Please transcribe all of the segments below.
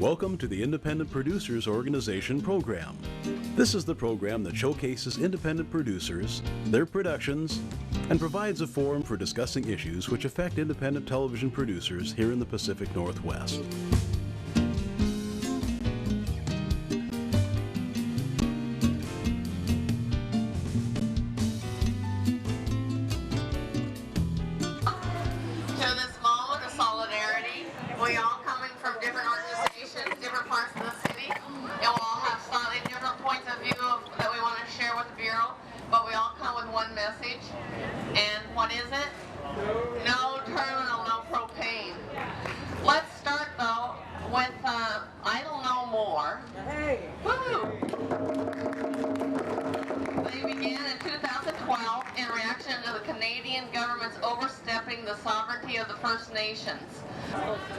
Welcome to the Independent Producers Organization program. This is the program that showcases independent producers, their productions, and provides a forum for discussing issues which affect independent television producers here in the Pacific Northwest.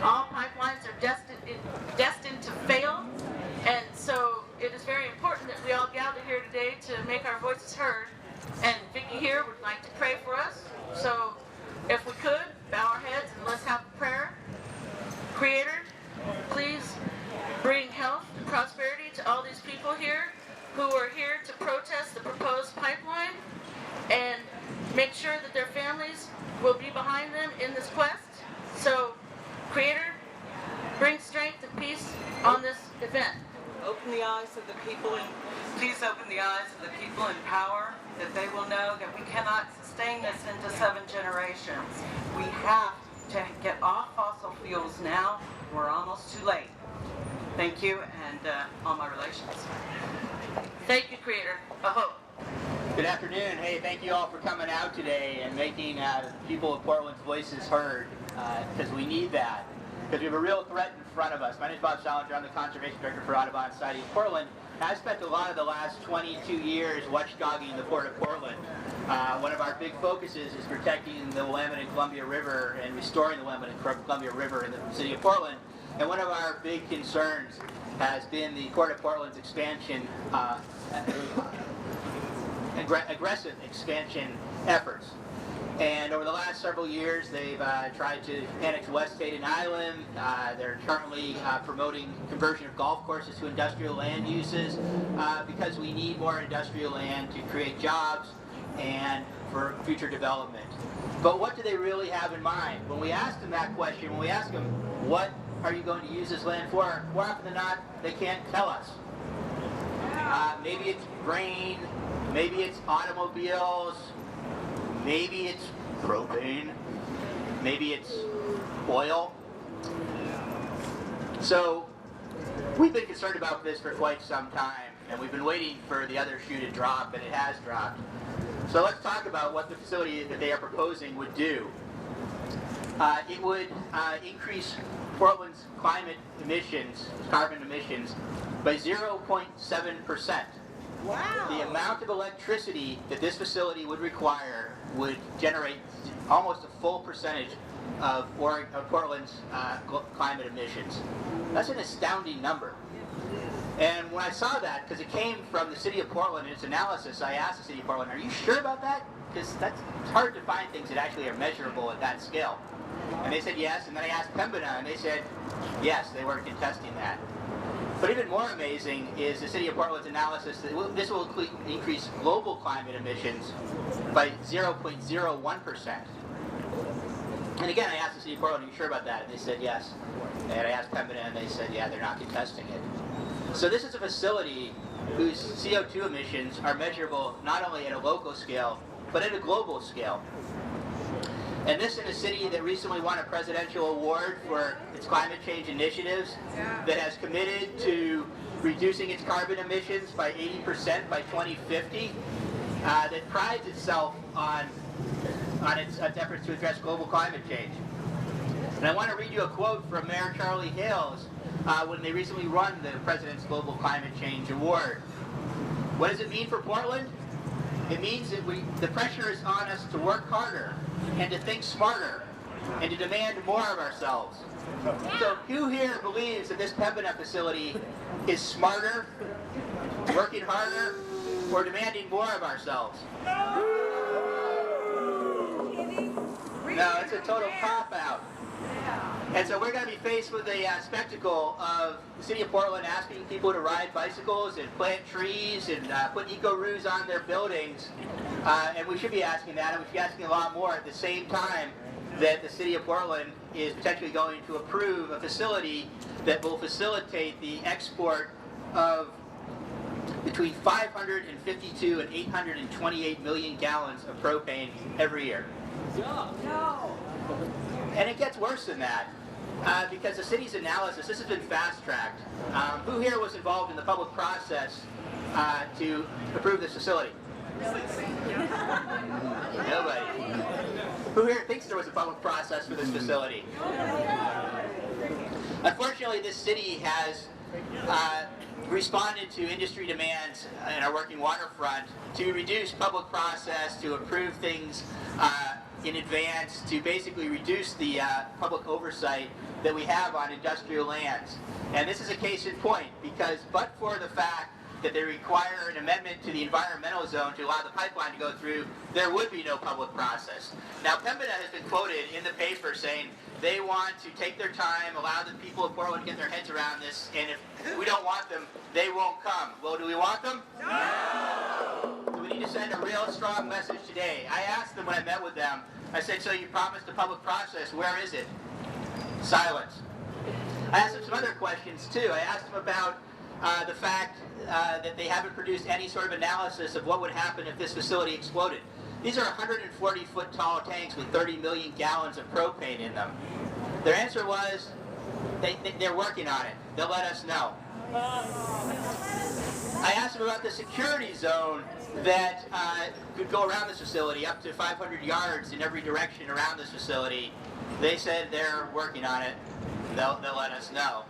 All pipelines are destined to fail, and so it is very important that we all gather here today to make our voices heard. And Vicki here would like to pray for us. So if we could, bow our heads and let's have a prayer. Creator, please bring health and prosperity to all these people here who are here to protest the proposed pipeline, and make sure that their families will be behind them in this quest. So, Creator, bring strength and peace on this event. Open the eyes of the people, and please open the eyes of the people in power, that they will know that we cannot sustain this into 7 generations. We have to get off fossil fuels now. We're almost too late. Thank you, and all my relations. Thank you, Creator. Aho. Good afternoon. Hey, thank you all for coming out today and making people of Portland's voices heard, because we need that. Because we have a real threat in front of us. My name is Bob Salinger. I'm the Conservation Director for Audubon Society of Portland. I've spent a lot of the last 22 years watchdogging the Port of Portland. One of our big focuses is protecting the Willamette and Columbia River and restoring the Willamette and Columbia River in the city of Portland. And one of our big concerns has been the Port of Portland's expansion, aggressive expansion efforts. And over the last several years, they've tried to annex West Hayden Island. They're currently promoting conversion of golf courses to industrial land uses because we need more industrial land to create jobs and for future development. But what do they really have in mind? When we ask them that question, when we ask them, what are you going to use this land for, more often than not, they can't tell us. Maybe it's grain, maybe it's automobiles, maybe it's propane, maybe it's oil. So we've been concerned about this for quite some time, and we've been waiting for the other shoe to drop, and it has dropped. So let's talk about what the facility that they are proposing would do. It would increase Portland's climate emissions, carbon emissions, by 0.7%. Wow. The amount of electricity that this facility would require would generate almost a full percentage of Portland's climate emissions. That's an astounding number. And when I saw that, because it came from the City of Portland in its analysis, I asked the City of Portland, are you sure about that? Because it's hard to find things that actually are measurable at that scale. And they said yes, and then I asked Pembina, and they said yes, they weren't contesting that. But even more amazing is the City of Portland's analysis that this will increase global climate emissions by 0.01%. And again, I asked the City of Portland, are you sure about that? And they said yes. And I asked Pembina, and they said, yeah, they're not contesting it. So this is a facility whose CO2 emissions are measurable not only at a local scale, but at a global scale. And this in a city that recently won a presidential award for its climate change initiatives, that has committed to reducing its carbon emissions by 80% by 2050, that prides itself on its efforts to address global climate change. And I want to read you a quote from Mayor Charlie Hales when they recently won the President's Global Climate Change Award. What does it mean for Portland? It means that the pressure is on us to work harder and to think smarter and to demand more of ourselves. So who here believes that this Pembina facility is smarter, working harder, or demanding more of ourselves? No, it's a total cop-out. And so we're going to be faced with the spectacle of the city of Portland asking people to ride bicycles and plant trees and put eco-roofs on their buildings. And we should be asking that, and we should be asking a lot more at the same time that the city of Portland is potentially going to approve a facility that will facilitate the export of between 552 and 828 million gallons of propane every year. No. And it gets worse than that, because the city's analysis, this has been fast-tracked. Who here was involved in the public process to approve this facility? Nobody. Who here thinks there was a public process for this facility? Unfortunately, this city has responded to industry demands in our working waterfront to reduce public process, to approve things in advance, to basically reduce the public oversight that we have on industrial lands. And this is a case in point, because but for the fact that they require an amendment to the environmental zone to allow the pipeline to go through, there would be no public process. Now, Pembina has been quoted in the paper saying they want to take their time, allow the people of Portland to get their heads around this, and if we don't want them, they won't come. Well, do we want them? No! So we need to send a real strong message today. I asked them when I met with them, I said, so you promised a public process, where is it? Silence. I asked them some other questions too. I asked them about the fact that they haven't produced any sort of analysis of what would happen if this facility exploded. These are 140-foot tall tanks with 30 million gallons of propane in them. Their answer was, they're working on it. They'll let us know. I asked them about the security zone that could go around this facility, up to 500 yards in every direction around this facility. They said they're working on it. They'll let us know.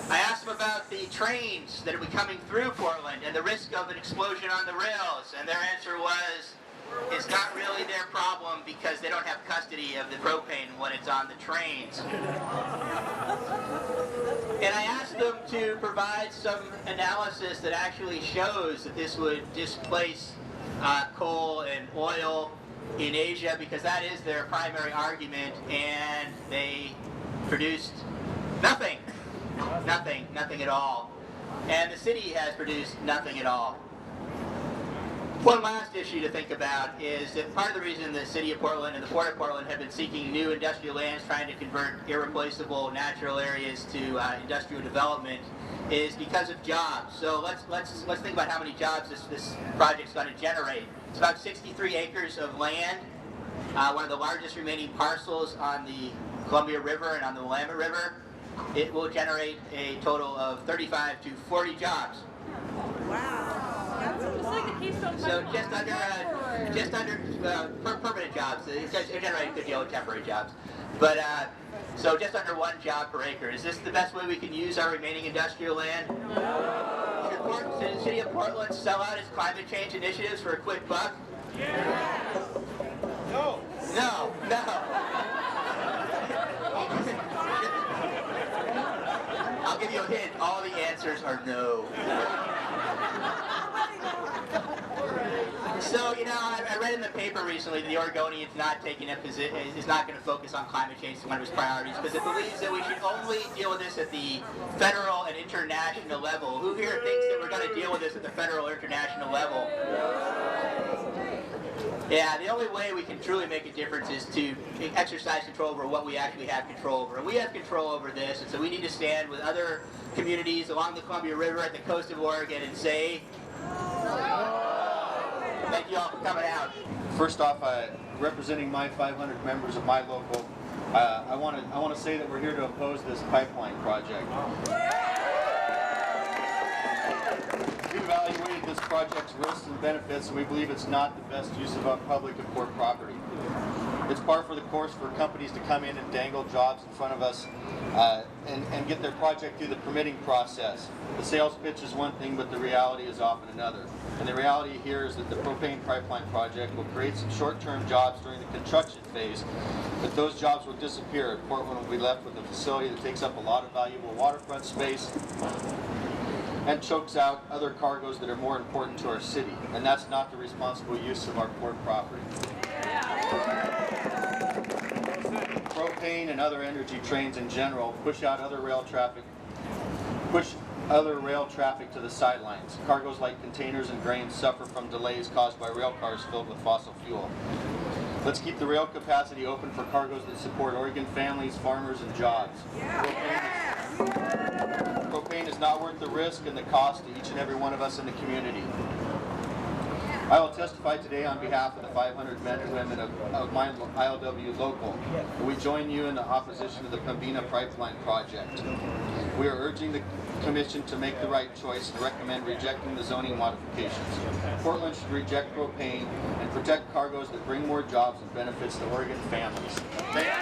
I asked them about the trains that are coming through Portland and the risk of an explosion on the rails, and their answer was, it's not really their problem because they don't have custody of the propane when it's on the trains. And I asked them to provide some analysis that actually shows that this would displace coal and oil in Asia, because that is their primary argument, and they produced nothing. Nothing at all. And the city has produced nothing at all. One last issue to think about is that part of the reason the city of Portland and the Port of Portland have been seeking new industrial lands, trying to convert irreplaceable natural areas to industrial development, is because of jobs. So let's think about how many jobs this project's going to generate. It's about 63 acres of land, one of the largest remaining parcels on the Columbia River and on the Willamette River. It will generate a total of 35 to 40 jobs. Wow. That's just like the Keystone So Pipeline. just under permanent jobs. It generates a good deal of temporary jobs. But so just under 1 job per acre. Is this the best way we can use our remaining industrial land? No. Should the city of Portland sell out its climate change initiatives for a quick buck? Yes. No. No. I'll give you a hint. All the answers are no. So, I read in the paper recently that the Oregonian is not taking a position, is not going to focus on climate change as one of its priorities, because it believes that we should only deal with this at the federal and international level. Who here thinks that we're going to deal with this at the federal or international level? Yeah, the only way we can truly make a difference is to exercise control over what we actually have control over. And we have control over this, and so we need to stand with other communities along the Columbia River at the coast of Oregon and say, thank you all for coming out. First off, representing my 500 members of my local, I want to say that we're here to oppose this pipeline project. We evaluated this project's risks and benefits, and we believe it's not the best use of our public and port property. It's par for the course for companies to come in and dangle jobs in front of us and get their project through the permitting process. The sales pitch is one thing, but the reality is often another. And the reality here is that the propane pipeline project will create some short-term jobs during the construction phase, but those jobs will disappear. Portland will be left with a facility that takes up a lot of valuable waterfront space and chokes out other cargoes that are more important to our city. And that's not the responsible use of our port property. propane and other energy trains in general push other rail traffic to the sidelines. Cargoes like containers and grains suffer from delays caused by rail cars filled with fossil fuel. Let's keep the rail capacity open for cargoes that support Oregon families, farmers, and jobs. Propane is not worth the risk and the cost to each and every one of us in the community. I will testify today on behalf of the 500 men and women of my ILW local. We join you in the opposition to the Pembina Pipeline project. We are urging the Commission to make the right choice and recommend rejecting the zoning modifications. Portland should reject propane and protect cargoes that bring more jobs and benefits to Oregon families. Thank you.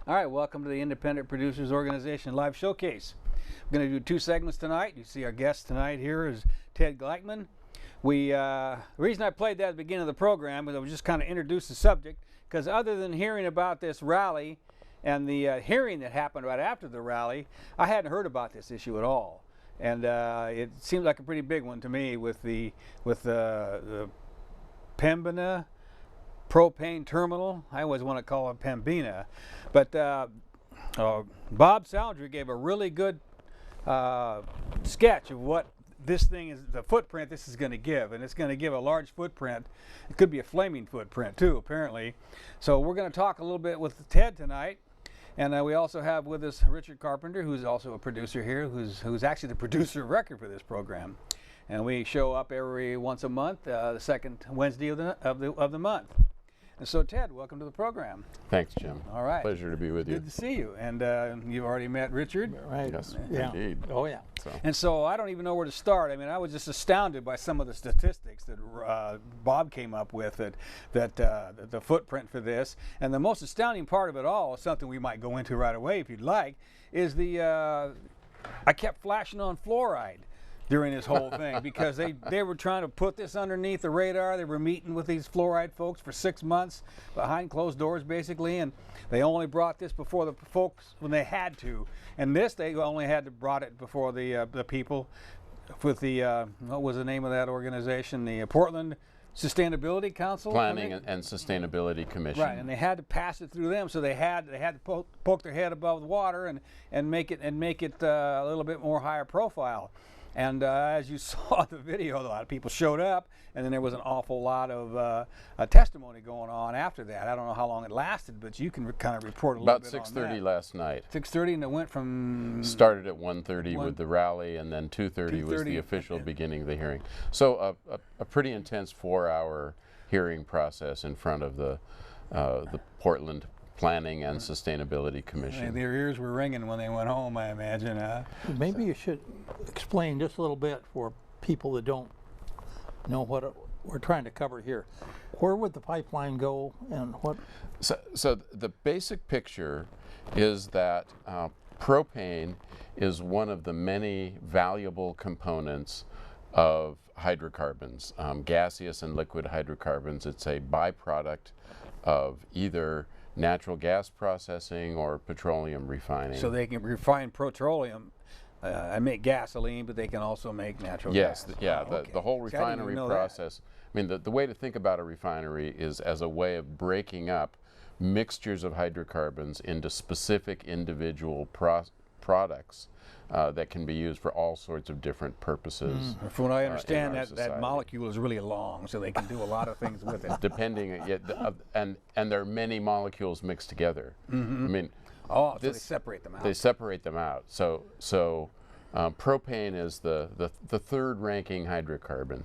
All right, welcome to the Independent Producers Organization Live Showcase. We're going to do 2 segments tonight. You see our guest tonight here is Ted Gleichman. The reason I played that at the beginning of the program was I was just kind of introduce the subject, because other than hearing about this rally and the hearing that happened right after the rally, I hadn't heard about this issue at all. And it seemed like a pretty big one to me with the Pembina propane terminal. I always want to call it Pembina. But Bob Salinger gave a really good sketch of what this thing is, the footprint this is going to give. And it's going to give a large footprint. It could be a flaming footprint too, apparently. So we're going to talk a little bit with Ted tonight. And we also have with us Richard Carpenter, who's also a producer here, who's actually the producer of record for this program. And we show up every once a month, the second Wednesday of the month. And so, Ted, welcome to the program. Thanks, Jim. All right. Pleasure to be with you. Good to see you. And you've already met Richard. Right. Yes, Yeah. indeed. Oh, yeah. And so I don't even know where to start. I mean, I was just astounded by some of the statistics that Bob came up with, that the footprint for this. And the most astounding part of it all, something we might go into right away if you'd like, is I kept flashing on fluoride during this whole thing, because they were trying to put this underneath the radar. They were meeting with these fluoride folks for 6 months behind closed doors, basically, and they only brought this before the folks when they had to. And this, they only had to brought it before the people with the what was the name of that organization? The Portland Sustainability Council? Planning and Sustainability Commission. Right, and they had to pass it through them, so they had to poke their head above the water and make it a little bit more higher profile. And as you saw in the video, a lot of people showed up, and then there was an awful lot of testimony going on after that. I don't know how long it lasted, but you can kind of report a little bit on that. About 6:30 last night. 6:30, and it went from... Started at 1:30 with the rally, and then 2:30 was the official beginning of the hearing. So a pretty intense 4-hour hearing process in front of the Portland Planning and Sustainability Commission. Their ears were ringing when they went home, I imagine. Maybe you should explain just a little bit for people that don't know what we're trying to cover here. Where would the pipeline go, and what? So the basic picture is that propane is one of the many valuable components of hydrocarbons, gaseous and liquid hydrocarbons. It's a byproduct of either natural gas processing or petroleum refining. So they can refine petroleum and make gasoline, but they can also make natural gas. Yes, the whole refinery process. I mean, the way to think about a refinery is as a way of breaking up mixtures of hydrocarbons into specific individual products that can be used for all sorts of different purposes. From what I understand, that molecule is really long, so they can do a lot of things with it. Depending, and there are many molecules mixed together. I mean, so they separate them out. They separate them out. So propane is the third ranking hydrocarbon.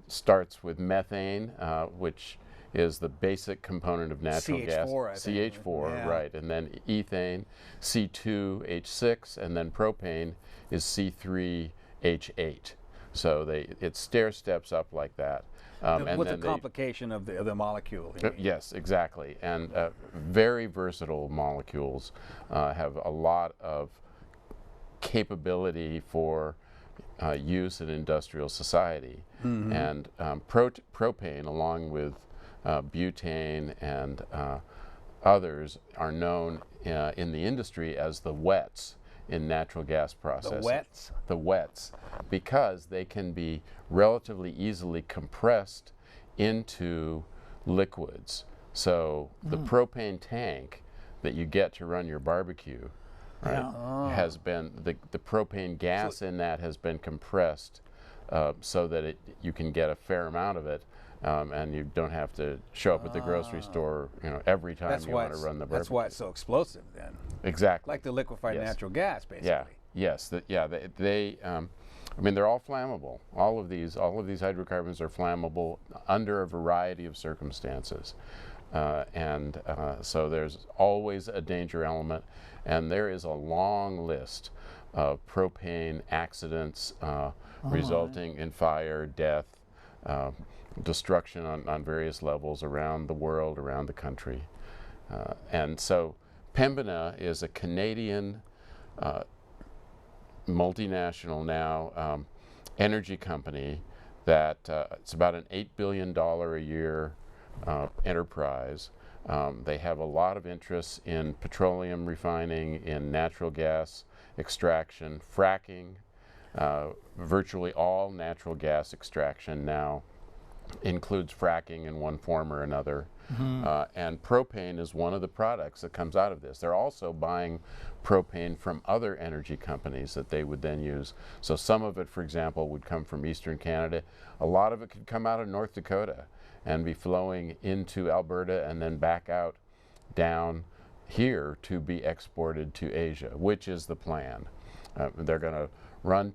Starts with methane, which is the basic component of natural gas. CH4, yeah. Right, and then ethane, C2H6, and then propane is C3H8. So it stair steps up like that. With the complication of the molecule. Yes, exactly. And very versatile molecules have a lot of capability for use in industrial society. And propane, along with butane and others are known in the industry as the wets in natural gas processing. The wets? The wets, because they can be relatively easily compressed into liquids. So the propane tank that you get to run your barbecue, right, has been, the propane gas in that has been compressed so that you can get a fair amount of it. And you don't have to show up at the grocery store, every time you want to run the barbecue. That's why it's so explosive then. Exactly. Like the liquefied natural gas, basically. Yeah. Yes. I mean, they're all flammable. All of these hydrocarbons are flammable under a variety of circumstances, so there's always a danger element, and there is a long list of propane accidents resulting in fire, death, destruction on various levels around the world, around the country. And so Pembina is a Canadian multinational now energy company that it's about an $8 billion a year enterprise. They have a lot of interests in petroleum refining, in natural gas extraction, fracking. Virtually all natural gas extraction now includes fracking in one form or another. And propane is one of the products that comes out of this. They're also buying propane from other energy companies that they would then use. So some of it, for example, would come from Eastern Canada. A lot of it could come out of North Dakota and be flowing into Alberta and then back out down here to be exported to Asia, which is the plan. They're going to run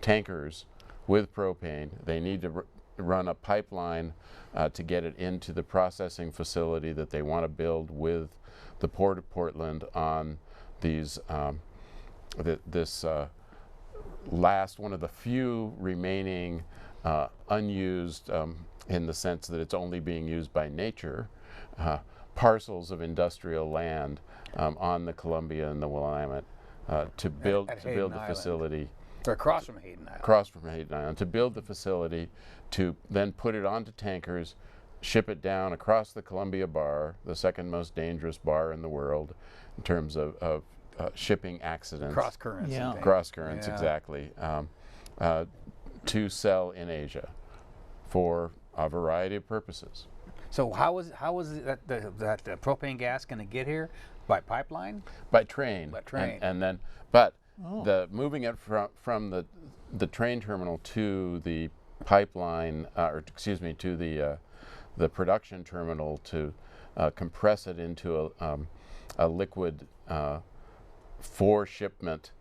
tankers with propane. They need to run a pipeline to get it into the processing facility that they want to build with the Port of Portland on these this last one of the few remaining unused, in the sense that it's only being used by nature, parcels of industrial land on the Columbia and the Willamette to build the facility. They're across from Hayden Island. Across from Hayden Island, to build the facility, to then put it onto tankers, ship it down across the Columbia Bar, the second most dangerous bar in the world in terms of shipping accidents. Cross currents. Yeah. Cross currents, exactly. To sell in Asia for a variety of purposes. So how is that the propane gas going to get here? By pipeline? By train. By train. And then, but the moving it from the train terminal to the pipeline, to the production terminal to compress it into a liquid for shipment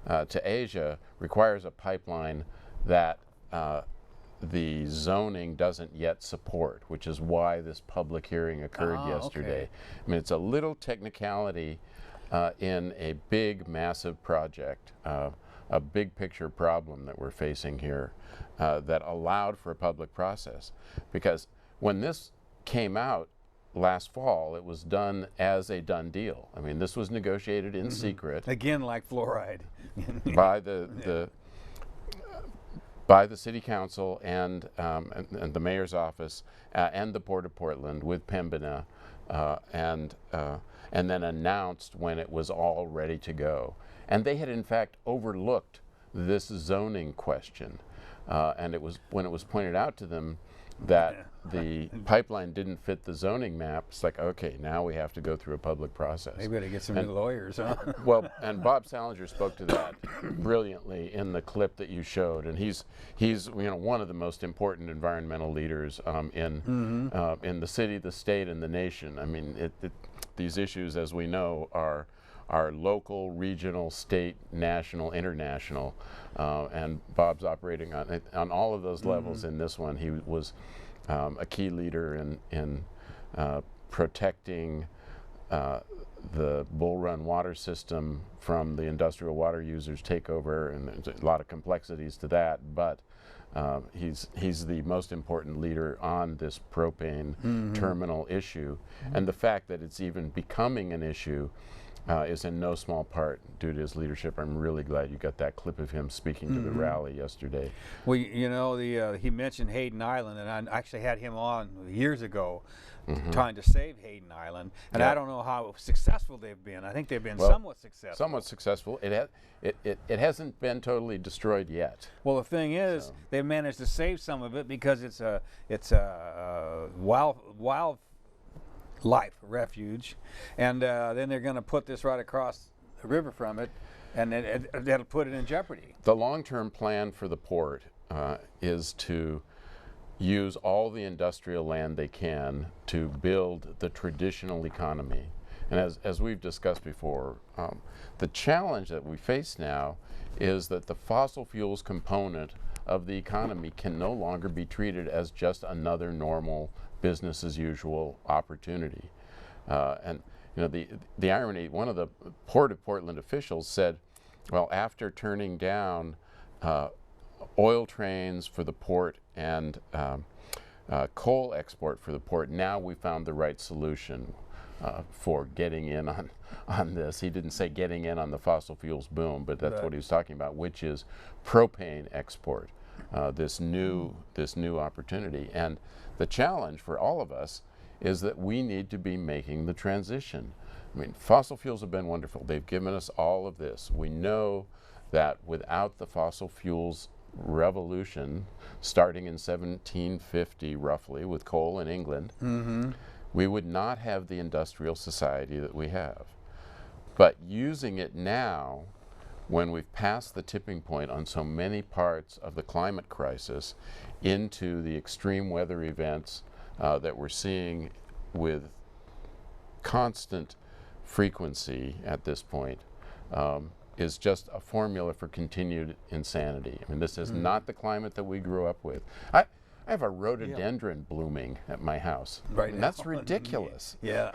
to Asia requires a pipeline that the zoning doesn't yet support, which is why this public hearing occurred yesterday. Okay. I mean, it's a little technicality in a big, massive project, a big picture problem that we're facing here that allowed for a public process. Because when this came out last fall, it was done as a done deal. I mean, this was negotiated in secret. Again, like fluoride. by the city council and the mayor's office and the Port of Portland with Pembina, and then announced when it was all ready to go. And they had in fact overlooked this zoning question, and it was when it was pointed out to them that the pipeline didn't fit the zoning map. It's like, okay, now we have to go through a public process. They better get some new lawyers, huh? Well, and Bob Salinger spoke to that brilliantly in the clip that you showed, and he's one of the most important environmental leaders in the city, the state, and the nation. I mean, these issues, as we know, are local, regional, state, national, international, and Bob's operating on all of those levels. In this one, he was a key leader in protecting the Bull Run water system from the industrial water users takeover, and there's a lot of complexities to that, but he's the most important leader on this propane terminal issue. And the fact that it's even becoming an issue is in no small part due to his leadership. I'm really glad you got that clip of him speaking to the rally yesterday. Well, you know, he mentioned Hayden Island, and I actually had him on years ago trying to save Hayden Island, and I don't know how successful they've been. I think they've been somewhat successful. Somewhat successful. It hasn't been totally destroyed yet. Well, the thing is, they've managed to save some of it because it's a wildlife refuge, and then they're going to put this right across the river from it, and that'll put it in jeopardy. The long-term plan for the port is to use all the industrial land they can to build the traditional economy. And as we've discussed before, the challenge that we face now is that the fossil fuels component of the economy can no longer be treated as just another normal business as usual opportunity. And you know, the irony, one of the Port of Portland officials said, well, after turning down oil trains for the port and coal export for the port, now we found the right solution for getting in on this. He didn't say getting in on the fossil fuels boom, but that's what he was talking about, which is propane export, this new opportunity. And the challenge for all of us is that we need to be making the transition. I mean, fossil fuels have been wonderful. They've given us all of this. We know that without the fossil fuels revolution, starting in 1750 roughly with coal in England, we would not have the industrial society that we have. But using it now, when we've passed the tipping point on so many parts of the climate crisis into the extreme weather events that we're seeing with constant frequency at this point, is just a formula for continued insanity. I mean, this is not the climate that we grew up with. I have a rhododendron blooming at my house. Right and now. that's ridiculous. Yeah.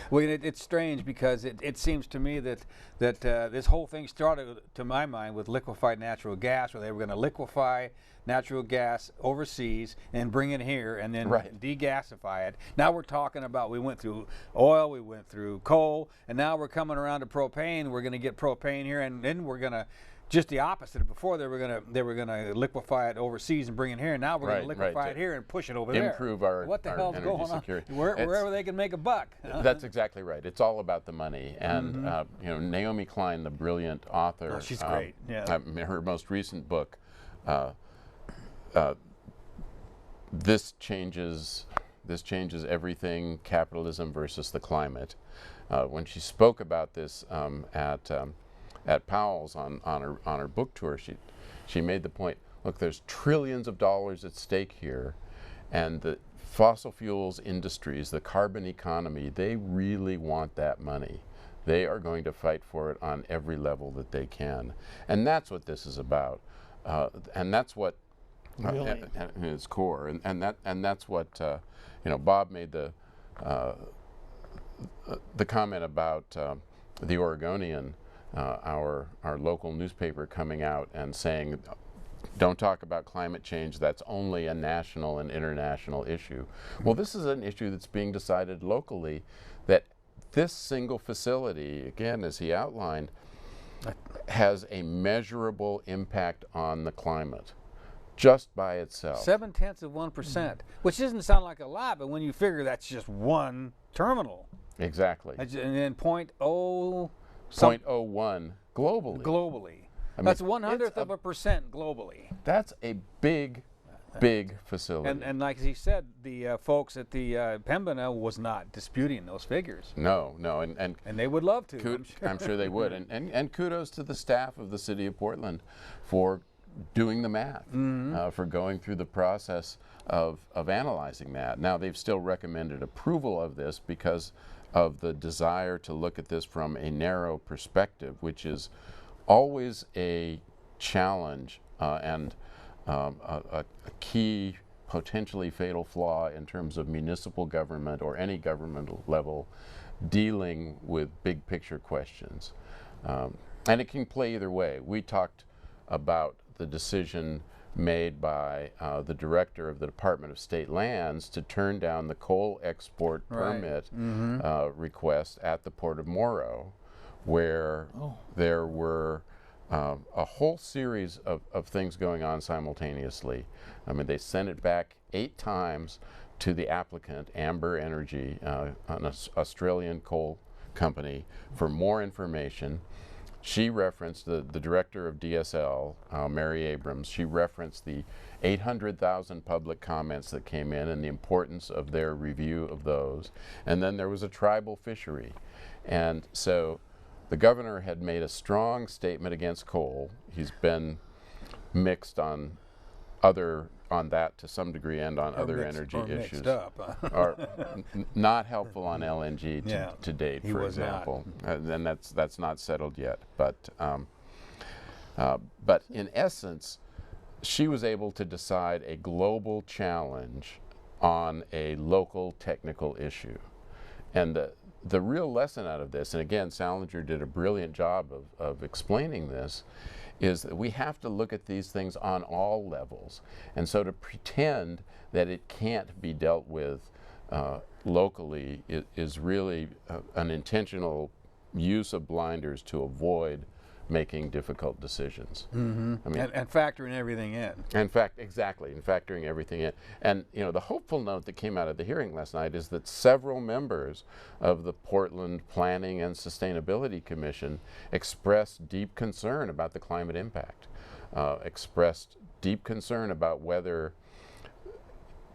Well, it's strange because it seems to me that this whole thing started, to my mind, with liquefied natural gas, where they were going to liquefy natural gas overseas and bring it here and then degasify it. Now we're talking about, we went through oil, we went through coal, and now we're coming around to propane. We're going to get propane here, and then we're going to just the opposite. Before they were gonna liquefy it overseas and bring it here. Now we're gonna liquefy it here and push it over there. Improve our what the our hell's energy going security. on? Wherever they can make a buck. That's exactly right. It's all about the money. And you know, Naomi Klein, the brilliant author, she's great. Yeah. Her most recent book, this changes everything: capitalism versus the climate. When she spoke about this at Powell's on her book tour, she made the point, look, there's trillions of dollars at stake here, and the fossil fuels industries, the carbon economy, they really want that money. They are going to fight for it on every level that they can. And that's what this is about. And that's what Really? at its core. And that's what you know, Bob made the comment about the Oregonian, our local newspaper, coming out and saying, don't talk about climate change, that's only a national and international issue. Well, this is an issue that's being decided locally, that this single facility, again, as he outlined, has a measurable impact on the climate just by itself. 0.7%, which doesn't sound like a lot, but when you figure that's just one terminal. Exactly. And then 0.01 globally. Globally. I mean, That's 1/100% globally. That's a big facility. And like he said, the folks at the Pembina was not disputing those figures. No, and they would love to. I'm sure they would. And kudos to the staff of the City of Portland for doing the math, for going through the process of analyzing that. Now, they've still recommended approval of this because of the desire to look at this from a narrow perspective, which is always a challenge and a key potentially fatal flaw in terms of municipal government or any governmental level dealing with big picture questions. And it can play either way. We talked about the decision made by the director of the Department of State Lands to turn down the coal export permit request at the Port of Morrow, where there were a whole series of things going on simultaneously. I mean, they sent it back 8 times to the applicant, Amber Energy, an Australian coal company, for more information. She referenced, the director of DSL, Mary Abrams, she referenced the 800,000 public comments that came in and the importance of their review of those. And then there was a tribal fishery. And so the governor had made a strong statement against coal. He's been mixed on that to some degree and on other energy issues. Mixed up. Or not helpful on LNG to date, for example. And that's not settled yet. But in essence, she was able to decide a global challenge on a local technical issue. And the real lesson out of this, and again, Salinger did a brilliant job of explaining this, is that we have to look at these things on all levels. And so to pretend that it can't be dealt with locally is really an intentional use of blinders to avoid making difficult decisions. Mm-hmm. I mean, and factoring everything in. In fact, exactly, and factoring everything in. And you know, the hopeful note that came out of the hearing last night is that several members of the Portland Planning and Sustainability Commission expressed deep concern about the climate impact, expressed deep concern about whether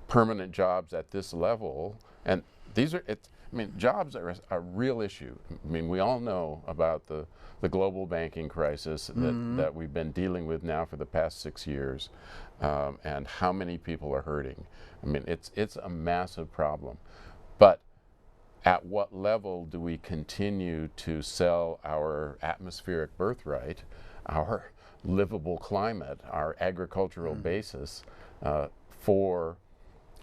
permanent jobs at this level, and these are, I mean, jobs are a real issue. I mean, we all know about the global banking crisis that we've been dealing with now for the past 6 years, and how many people are hurting. I mean, it's a massive problem. But at what level do we continue to sell our atmospheric birthright, our livable climate, our agricultural basis, for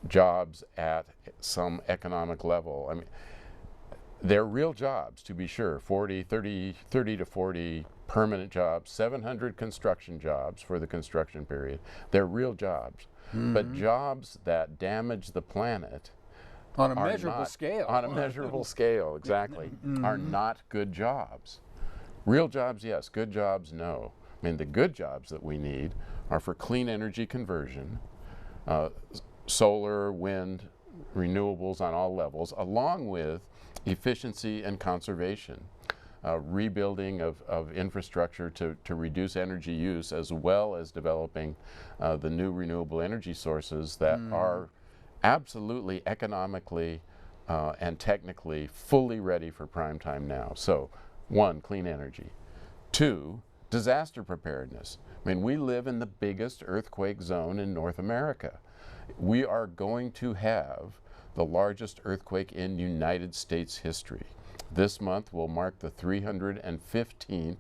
jobs at some economic level? I mean, they're real jobs, to be sure, 30 to 40 permanent jobs, 700 construction jobs for the construction period. They're real jobs. But jobs that damage the planet on a measurable scale. On a measurable scale, exactly, are not good jobs. Real jobs, yes. Good jobs, no. I mean, the good jobs that we need are for clean energy conversion, solar, wind, renewables on all levels, along with efficiency and conservation, rebuilding of infrastructure to reduce energy use, as well as developing the new renewable energy sources that are absolutely economically and technically fully ready for prime time now. So, 1, clean energy. 2, disaster preparedness. I mean, we live in the biggest earthquake zone in North America. We are going to have the largest earthquake in United States history. This month will mark the 315th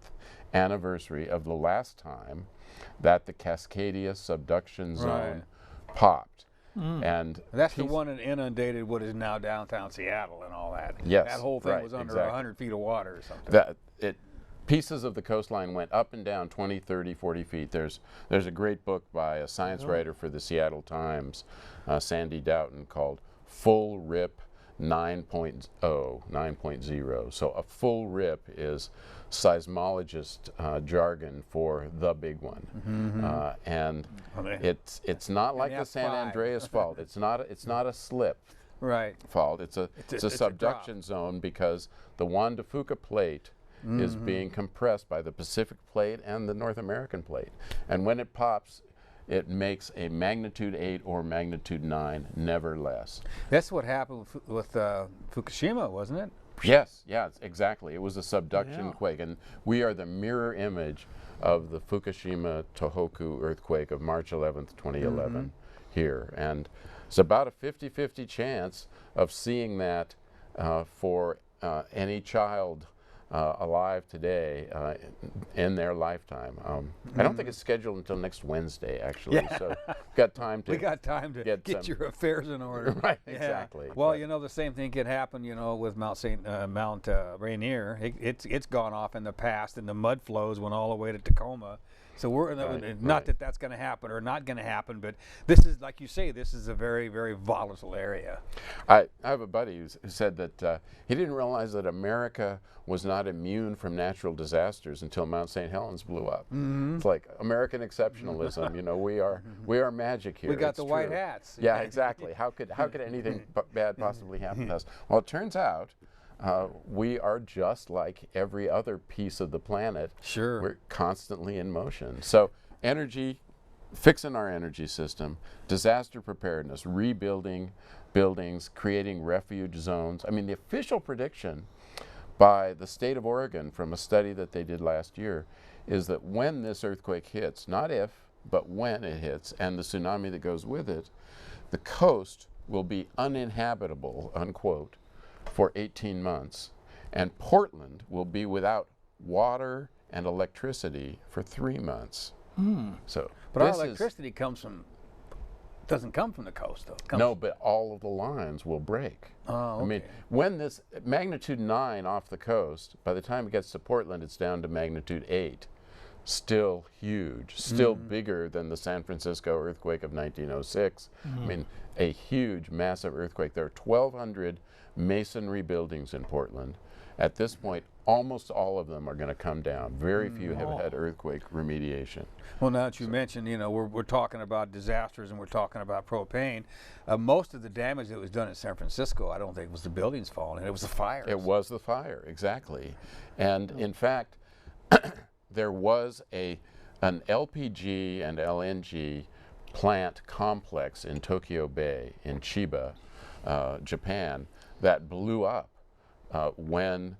anniversary of the last time that the Cascadia subduction zone popped. And that's the one that inundated what is now downtown Seattle and all that. Yes, that whole thing was under 100 feet of water or something. Pieces of the coastline went up and down 20, 30, 40 feet. There's a great book by a science writer for the Seattle Times, Sandy Doughton, called Full Rip 9.0. So a full rip is seismologist jargon for the big one, and it's not like the San Andreas fault. It's not a slip fault. It's a subduction zone, because the Juan de Fuca plate is being compressed by the Pacific plate and the North American plate, and when it pops, it makes a magnitude 8 or magnitude 9, never less. That's what happened with Fukushima, wasn't it? Yes, exactly. It was a subduction quake, and we are the mirror image of the Fukushima Tohoku earthquake of March 11th, 2011 here. And it's about a 50-50 chance of seeing that for any child alive today in their lifetime. I don't think it's scheduled until next Wednesday, actually. So we've got time to get your affairs in order. Right, exactly. Well, but you know, the same thing could happen, you know, with Mount Rainier. It's gone off in the past, and the mud flows went all the way to Tacoma. So we're not that that's going to happen or not going to happen, but this is, like you say, this is a very, very volatile area. I have a buddy who said that he didn't realize that America was not not immune from natural disasters until Mount St. Helens blew up. It's like American exceptionalism. You know, we are magic here. We got It's the white true. hats. Yeah, exactly. How could anything bad possibly happen to us? Well, it turns out we are just like every other piece of the planet. Sure. We're constantly in motion. So energy, fixing our energy system, disaster preparedness, rebuilding buildings, creating refuge zones. I mean, the official prediction by the state of Oregon from a study that they did last year is that when this earthquake hits, not if, but when it hits, and the tsunami that goes with it, the coast will be uninhabitable, unquote, for 18 months. And Portland will be without water and electricity for 3 months. So, But our this is- electricity doesn't come from the coast, though. It comes no, but all of the lines will break. Oh, I mean, okay. when this magnitude 9 off the coast, by the time it gets to Portland, it's down to magnitude 8. Still huge, still bigger than the San Francisco earthquake of 1906. I mean, a huge, massive earthquake. There are 1,200 masonry buildings in Portland. At this point, almost all of them are going to come down. Very few have had earthquake remediation. Well, now that you mentioned, you know, we're talking about disasters and we're talking about propane. Most of the damage that was done in San Francisco, I don't think was the buildings falling. It was the fires. It was the fire, exactly. And in fact, there was an LPG and LNG plant complex in Tokyo Bay in Chiba, Japan, that blew up when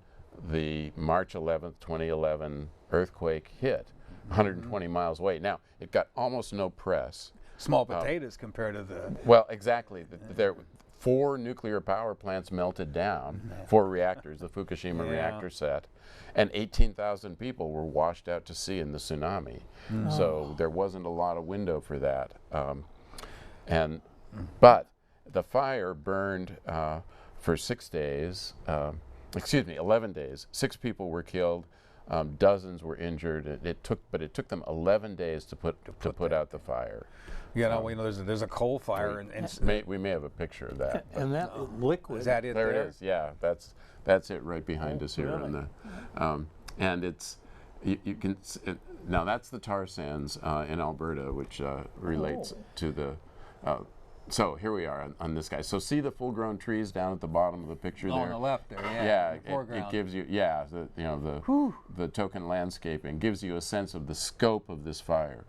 the March 11th, 2011 earthquake hit, 120 miles away. Now, it got almost no press. Small potatoes compared to the... Well, exactly. There, 4 nuclear power plants melted down, 4 reactors, the Fukushima reactor set, and 18,000 people were washed out to sea in the tsunami. So there wasn't a lot of window for that. But the fire burned for 6 days, 11 days. 6 people were killed, dozens were injured. It took them 11 days to put out the fire. You know, there's a coal fire and We may have a picture of that. And that liquid. is that it There there? it is. Yeah, that's it right behind us here. really? And it's you can now that's the tar sands in Alberta, which relates to the. So here we are on this guy. So see the full-grown trees down at the bottom of the picture there. On the left there, yeah. Yeah, in the foreground. it gives you the token landscaping gives you a sense of the scope of this fire.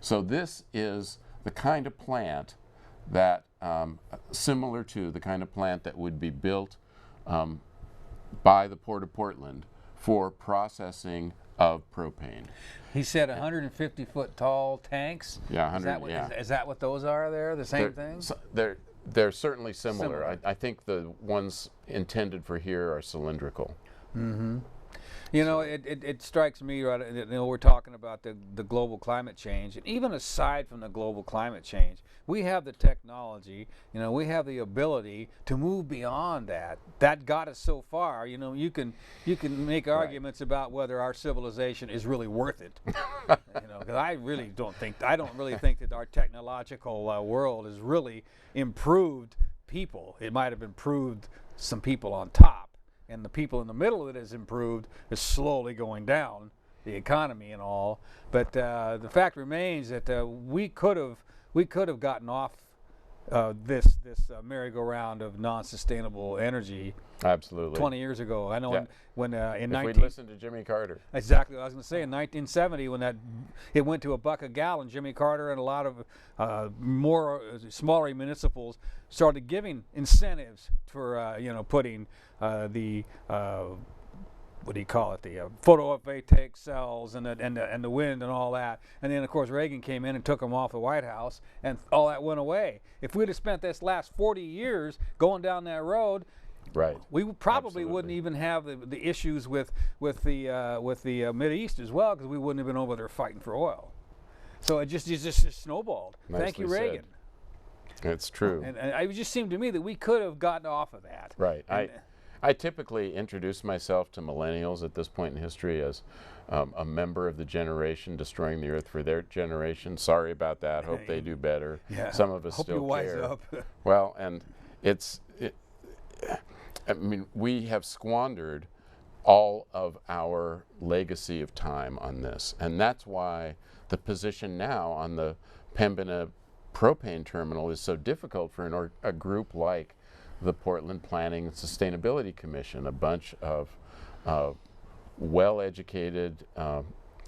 So this is the kind of plant that similar to the kind of plant that would be built by the Port of Portland for processing of propane. He said 150-foot tall tanks. Yeah, Is 100. that what, Yeah, is that what those are there? The same thing? They're certainly similar. Similar. I think the ones intended for here are cylindrical. You know, it strikes me, right, you know, we're talking about the global climate change, and even aside from the global climate change, we have the technology, you know, we have the ability to move beyond that. That got us so far. You know, you can make arguments about whether our civilization is really worth it. You know, because I don't really think that our technological world has really improved people. It might have improved some people on top. And the people in the middle that has improved is slowly going down, the economy and all. But the fact remains that we could have gotten off this merry-go-round of non-sustainable energy Absolutely. 20 years ago. I know Yeah. when in If we 19 listened to Jimmy Carter. Exactly what I was going to say. In 1970, when it went to $1 a gallon, Jimmy Carter and a lot of smaller municipals started giving incentives for putting the what do you call it? The photovoltaic cells and the wind and all that. And then of course Reagan came in and took them off the White House, and all that went away. If we'd have spent this last 40 years going down that road, Right. we probably Absolutely. wouldn't even have the issues with the Mid East as well, because we wouldn't have been over there fighting for oil. So it just snowballed. Thank you, Nicely Reagan. said. It's true. And it just seemed to me that we could have gotten off of that. Right. And, I typically introduce myself to millennials at this point in history as a member of the generation destroying the earth for their generation. Sorry about that. Hope they do better. Yeah. Some of us Hope still you wise care. up. Well, and I mean, we have squandered all of our legacy of time on this. And that's why the position now on the Pembina propane terminal is so difficult for a group like the Portland Planning and Sustainability Commission, a bunch of well-educated,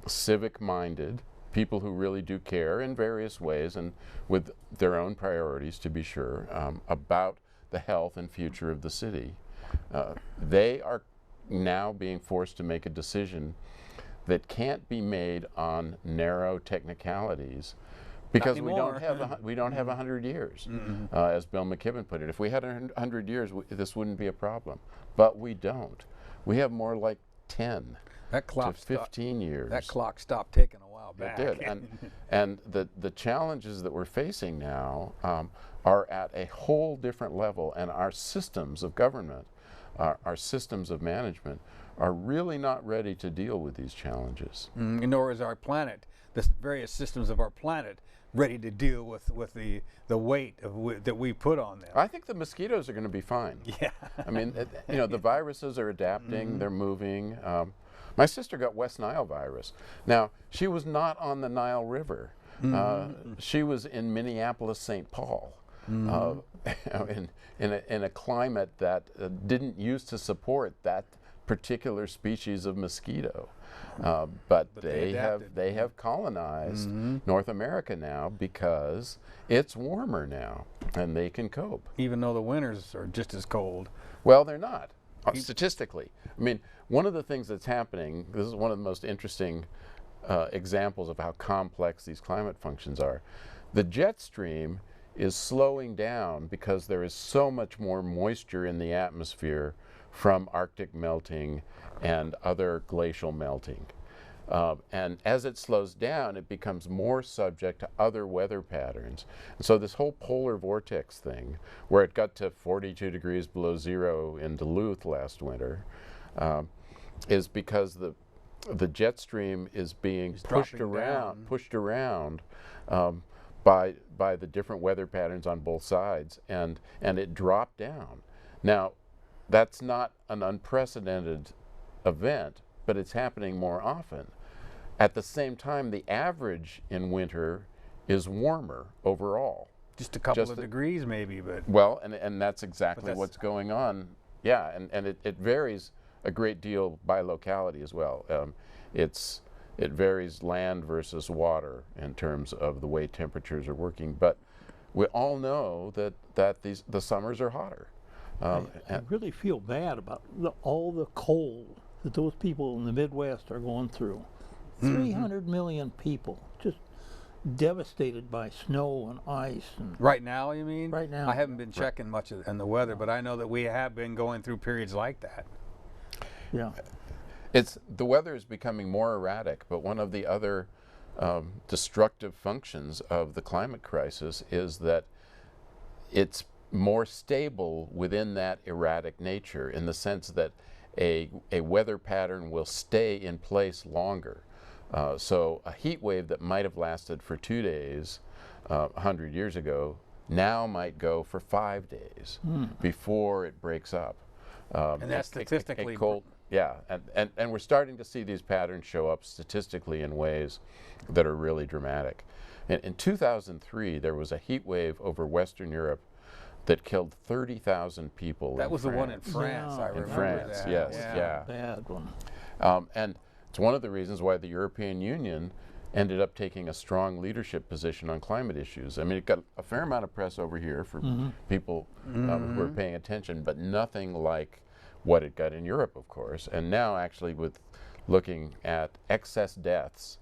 civic-minded people who really do care in various ways and with their own priorities, to be sure, about the health and future of the city. They are now being forced to make a decision that can't be made on narrow technicalities because we don't have 100 years, as Bill McKibben put it. If we had 100 years, this wouldn't be a problem, but we don't. We have more like 10 to 15 years. That clock stopped ticking a while back. It did, and the challenges that we're facing now are at a whole different level, and our systems of government, our systems of management, are really not ready to deal with these challenges. Nor is our planet, the various systems of our planet, ready to deal with the weight that we put on them. I think the mosquitoes are going to be fine. Yeah. I mean, the viruses are adapting, they're moving. My sister got West Nile virus. Now, she was not on the Nile River. She was in Minneapolis, St. Paul, in a climate that didn't used to support that particular species of mosquito. But they have colonized North America now because it's warmer now and they can cope. Even though the winters are just as cold. Well, they're not, statistically. I mean, one of the things that's happening, this is one of the most interesting examples of how complex these climate functions are. The jet stream is slowing down because there is so much more moisture in the atmosphere from Arctic melting and other glacial melting. And as it slows down, it becomes more subject to other weather patterns. And so this whole polar vortex thing, where it got to 42 degrees below zero in Duluth last winter, is because the jet stream is being pushed around by the different weather patterns on both sides, and it dropped down. Now, that's not an unprecedented event, but it's happening more often. At the same time, the average in winter is warmer overall. Just a couple of degrees maybe, but... Well, and that's exactly what's going on. Yeah, and it varies a great deal by locality as well. It varies land versus water in terms of the way temperatures are working, but we all know that the summers are hotter. I really feel bad about all the cold that those people in the Midwest are going through. 300 million people just devastated by snow and ice. And right now, you mean? Right now. I haven't been checking much in the weather, but I know that we have been going through periods like that. Yeah. The weather is becoming more erratic, but one of the other destructive functions of the climate crisis is that it's more stable within that erratic nature, in the sense that a weather pattern will stay in place longer. So a heat wave that might have lasted for 2 days 100 years ago now might go for 5 days before it breaks up. And that's statistically cold. Yeah, and we're starting to see these patterns show up statistically in ways that are really dramatic. In 2003, there was a heat wave over Western Europe that killed 30,000 people. That was the one in France, I remember that. Yes, yeah. Bad one. And it's one of the reasons why the European Union ended up taking a strong leadership position on climate issues. I mean, it got a fair amount of press over here for people who are paying attention, but nothing like what it got in Europe, of course. And now, actually, with looking at excess deaths,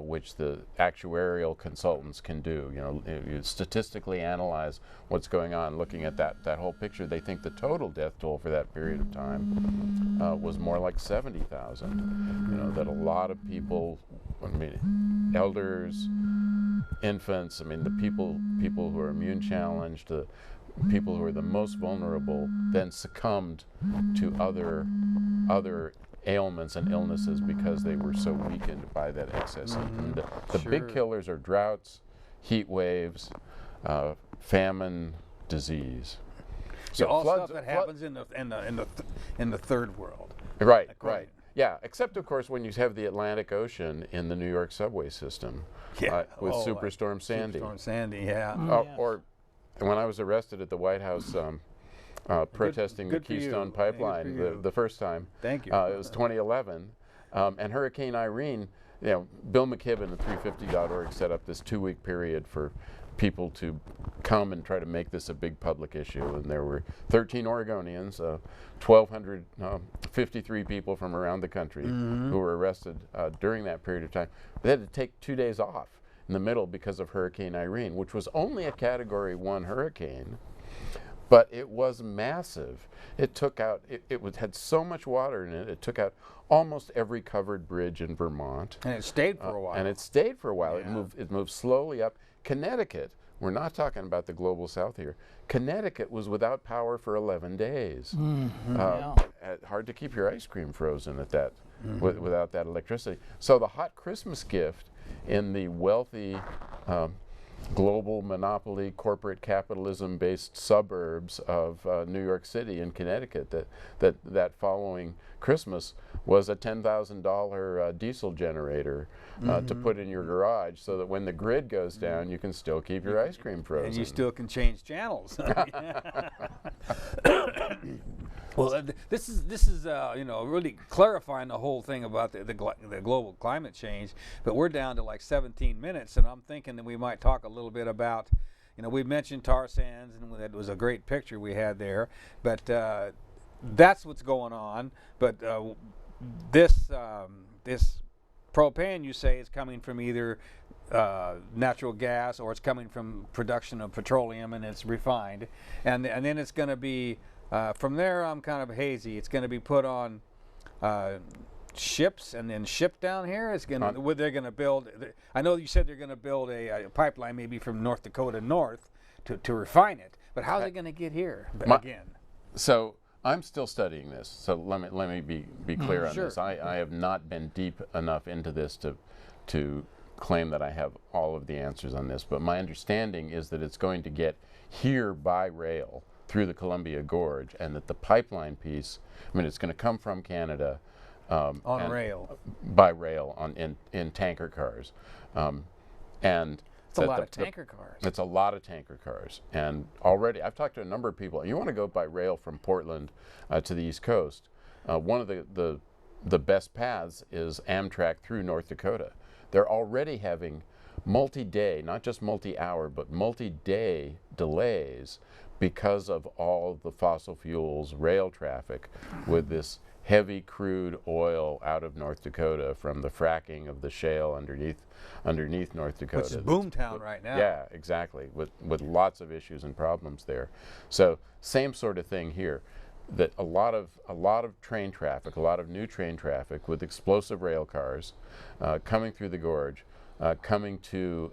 which the actuarial consultants can do, you statistically analyze what's going on, looking at that whole picture. They think the total death toll for that period of time was more like 70,000. That a lot of people, elders, infants, the people who are immune challenged, the people who are the most vulnerable, then succumbed to other ailments and illnesses because they were so weakened by that excess heat. The big killers are droughts, heat waves, famine, disease. So all stuff that happens in the third world. Right, right. Yeah, except of course when you have the Atlantic Ocean in the New York subway system with Superstorm Sandy. Superstorm Sandy, yeah. Or when I was arrested at the White House protesting the Keystone Pipeline the first time. Thank you. It was 2011. And Hurricane Irene, you know, Bill McKibben at 350.org set up this 2-week period for people to come and try to make this a big public issue. And there were 13 Oregonians, 1,253 people from around the country who were arrested during that period of time. They had to take 2 days off in the middle because of Hurricane Irene, which was only a Category 1 hurricane, but it was massive. It took out, had so much water in it, it took out almost every covered bridge in Vermont. And it stayed for a while. And it stayed for a while. Yeah. It moved slowly up. Connecticut, we're not talking about the global south here. Connecticut was without power for 11 days. Hard to keep your ice cream frozen at that without that electricity. So the hot Christmas gift in the wealthy global monopoly corporate capitalism based suburbs of New York City and Connecticut that following Christmas was a $10,000 diesel generator to put in your garage so that when the grid goes down you can still keep your ice cream frozen. And you still can change channels. Well, this is you know, really clarifying the whole thing about the global climate change. But we're down to like 17 minutes, and I'm thinking that we might talk a little bit about, you know, we mentioned tar sands, and that was a great picture we had there. But that's what's going on. But this propane, you say, is coming from either natural gas or it's coming from production of petroleum, and it's refined, and then it's going to be. From there, I'm kind of hazy. It's going to be put on ships and then shipped down here. It's going to. They're going to build. I know you said they're going to build a pipeline, maybe from North Dakota north, to refine it. But how's it going to get here again? So I'm still studying this. So let me be clear on this. I have not been deep enough into this to claim that I have all of the answers on this. But my understanding is that it's going to get here by rail through the Columbia Gorge, and that the pipeline piece, I mean, it's going to come from Canada on rail, by rail in tanker cars, and it's a lot of tanker cars. It's a lot of tanker cars, and already I've talked to a number of people. You want to go by rail from Portland to the East Coast? One of the best paths is Amtrak through North Dakota. They're already having multi-day, not just multi-hour, but multi-day delays because of all the fossil fuels rail traffic with this heavy crude oil out of North Dakota from the fracking of the shale underneath North Dakota. Which is boomtown right now. Yeah, exactly, with lots of issues and problems there. So same sort of thing here, that a lot of train traffic, a lot of new train traffic with explosive rail cars coming through the gorge, coming to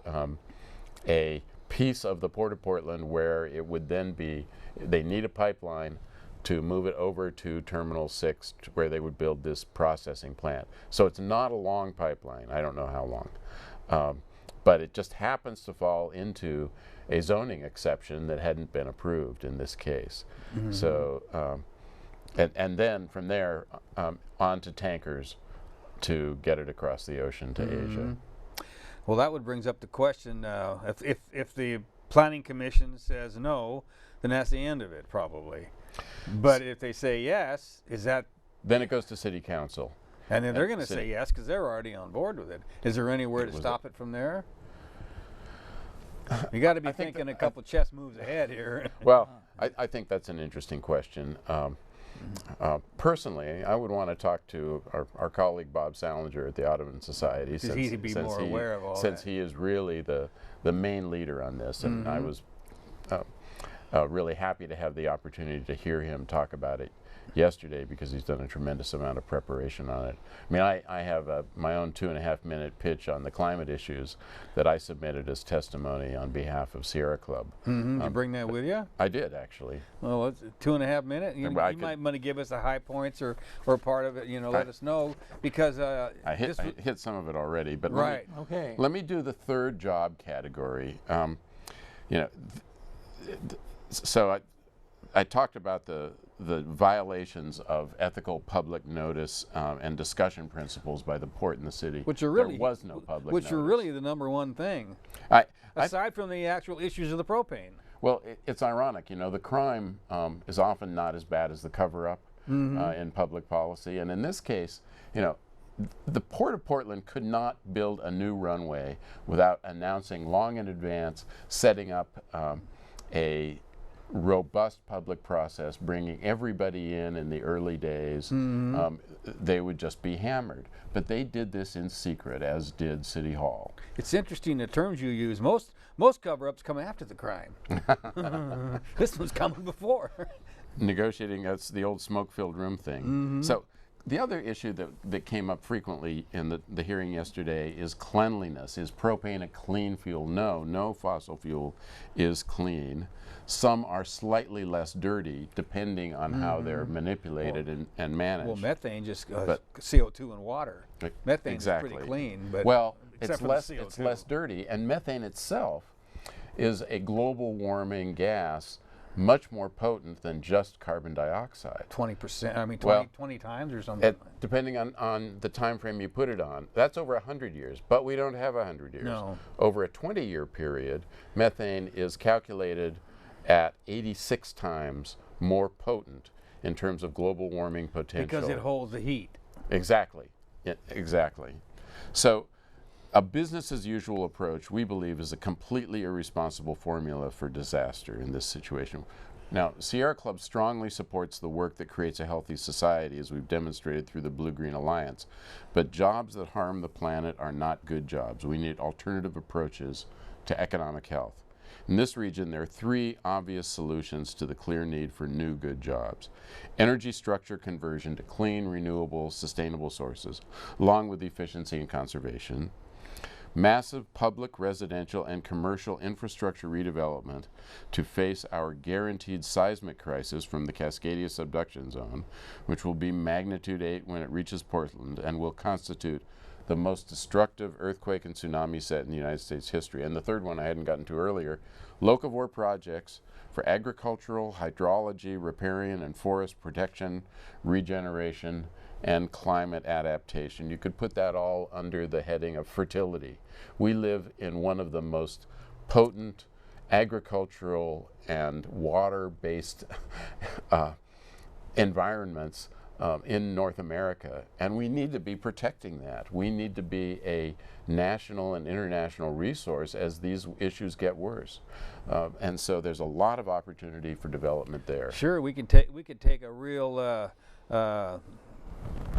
a piece of the Port of Portland where it would then be, they need a pipeline to move it over to Terminal 6 where they would build this processing plant. So it's not a long pipeline. I don't know how long. But it just happens to fall into a zoning exception that hadn't been approved in this case. So, and then from there on to tankers to get it across the ocean to Asia. Well, that would brings up the question, if the Planning Commission says no, then that's the end of it, probably. But if they say yes, is that... Then it goes to City Council. And then they're going to say yes, because they're already on board with it. Is there anywhere to stop it from there? You got to be thinking a couple chess moves ahead here. Well, I think that's an interesting question. Personally, I would want to talk to our colleague Bob Salinger at the Audubon Society, since he is really the main leader on this, and I was really happy to have the opportunity to hear him talk about it yesterday, because he's done a tremendous amount of preparation on it. I mean, I have my own 2.5-minute pitch on the climate issues that I submitted as testimony on behalf of Sierra Club. Did you bring that with you? I did, actually. Well, it's 2.5 minutes. You might want to give us the high points or part of it, let us know, because I hit some of it already, but let me do the third job category. So I talked about the the violations of ethical public notice and discussion principles by the port and the city. Which are really, there was no public which notice. are really the number one thing, aside from the actual issues of the propane. Well, it's ironic, you know, the crime is often not as bad as the cover-up in public policy, and in this case, you know, the Port of Portland could not build a new runway without announcing long in advance, setting up a robust public process, bringing everybody in the early days. They would just be hammered. But they did this in secret, as did City Hall. It's interesting the terms you use. Most cover-ups come after the crime. This one's coming before. Negotiating, that's the old smoke-filled room thing. So the other issue that came up frequently in the hearing yesterday is cleanliness. Is propane a clean fuel? No, no fossil fuel is clean. Some are slightly less dirty depending on how they're manipulated and managed. Well, methane just CO2 and water. Methane exactly. is pretty clean, but well, except it's less dirty, and methane itself is a global warming gas much more potent than just carbon dioxide. 20%, I mean 20 times or something. Depending on the time frame you put it on. That's over 100 years, but we don't have 100 years. No. Over a 20-year period, methane is calculated at 86 times more potent in terms of global warming potential. Because it holds the heat. Exactly, exactly. So a business as usual approach, we believe, is a completely irresponsible formula for disaster in this situation. Now, Sierra Club strongly supports the work that creates a healthy society, as we've demonstrated through the Blue-Green Alliance. But jobs that harm the planet are not good jobs. We need alternative approaches to economic health. In this region, there are three obvious solutions to the clear need for new good jobs. Energy structure conversion to clean, renewable, sustainable sources, along with efficiency and conservation. Massive public, residential, and commercial infrastructure redevelopment to face our guaranteed seismic crisis from the Cascadia subduction zone, which will be magnitude 8 when it reaches Portland and will constitute the most destructive earthquake and tsunami set in the United States history. And the third one I hadn't gotten to earlier, locavore projects for agricultural, hydrology, riparian, and forest protection, regeneration, and climate adaptation. You could put that all under the heading of fertility. We live in one of the most potent agricultural and water-based environments in North America, and we need to be protecting that. We need to be a national and international resource as these issues get worse. And so there's a lot of opportunity for development there. Sure, we could take a real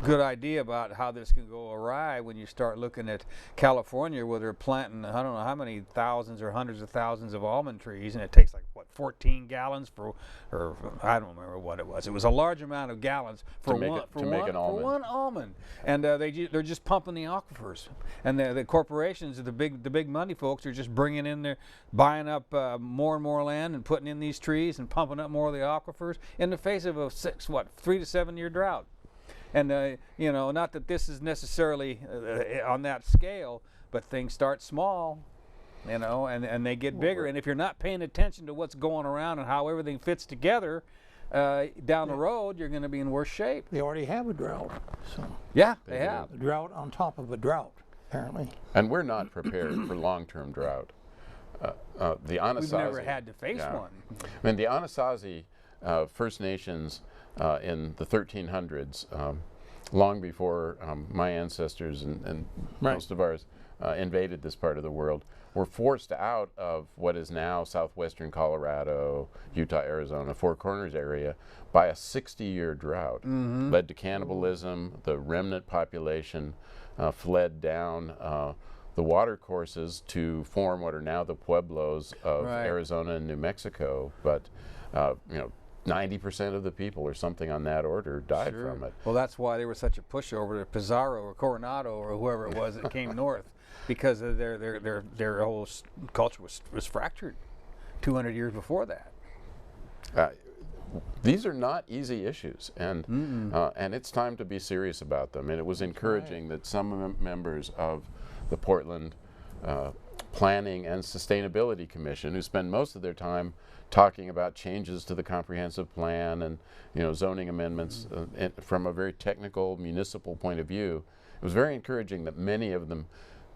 good idea about how this can go awry when you start looking at California, where they're planting I don't know how many thousands or hundreds of thousands of almond trees, and it takes like what 14 gallons for, or I don't remember what it was. It was a large amount of gallons for one almond, and they're just pumping the aquifers, and the corporations, the big money folks, are just bringing in there, buying up more and more land and putting in these trees and pumping up more of the aquifers in the face of a 3 to 7 year drought. And, you know, not that this is necessarily on that scale, but things start small, you know, and they get bigger. And if you're not paying attention to what's going around and how everything fits together down the road, you're going to be in worse shape. They already have a drought. So yeah, they have. A drought on top of a drought, apparently. And we're not prepared for long-term drought. The Anasazi, we've never had to face one. I mean, the Anasazi First Nations in the 1300s, long before my ancestors and most of ours invaded this part of the world, were forced out of what is now southwestern Colorado, Utah, Arizona, Four Corners area by a 60-year drought. Led to cannibalism. The remnant population fled down the water courses to form what are now the pueblos of Arizona and New Mexico. But, you know, 90% of the people or something on that order died from it. Well, that's why there was such a pushover to Pizarro or Coronado or whoever it was that came north, because of their whole culture was fractured 200 years before that. These are not easy issues, and it's time to be serious about them. And it was encouraging that some members of the Portland Planning and Sustainability Commission, who spend most of their time talking about changes to the comprehensive plan and zoning amendments from a very technical municipal point of view. It was very encouraging that many of them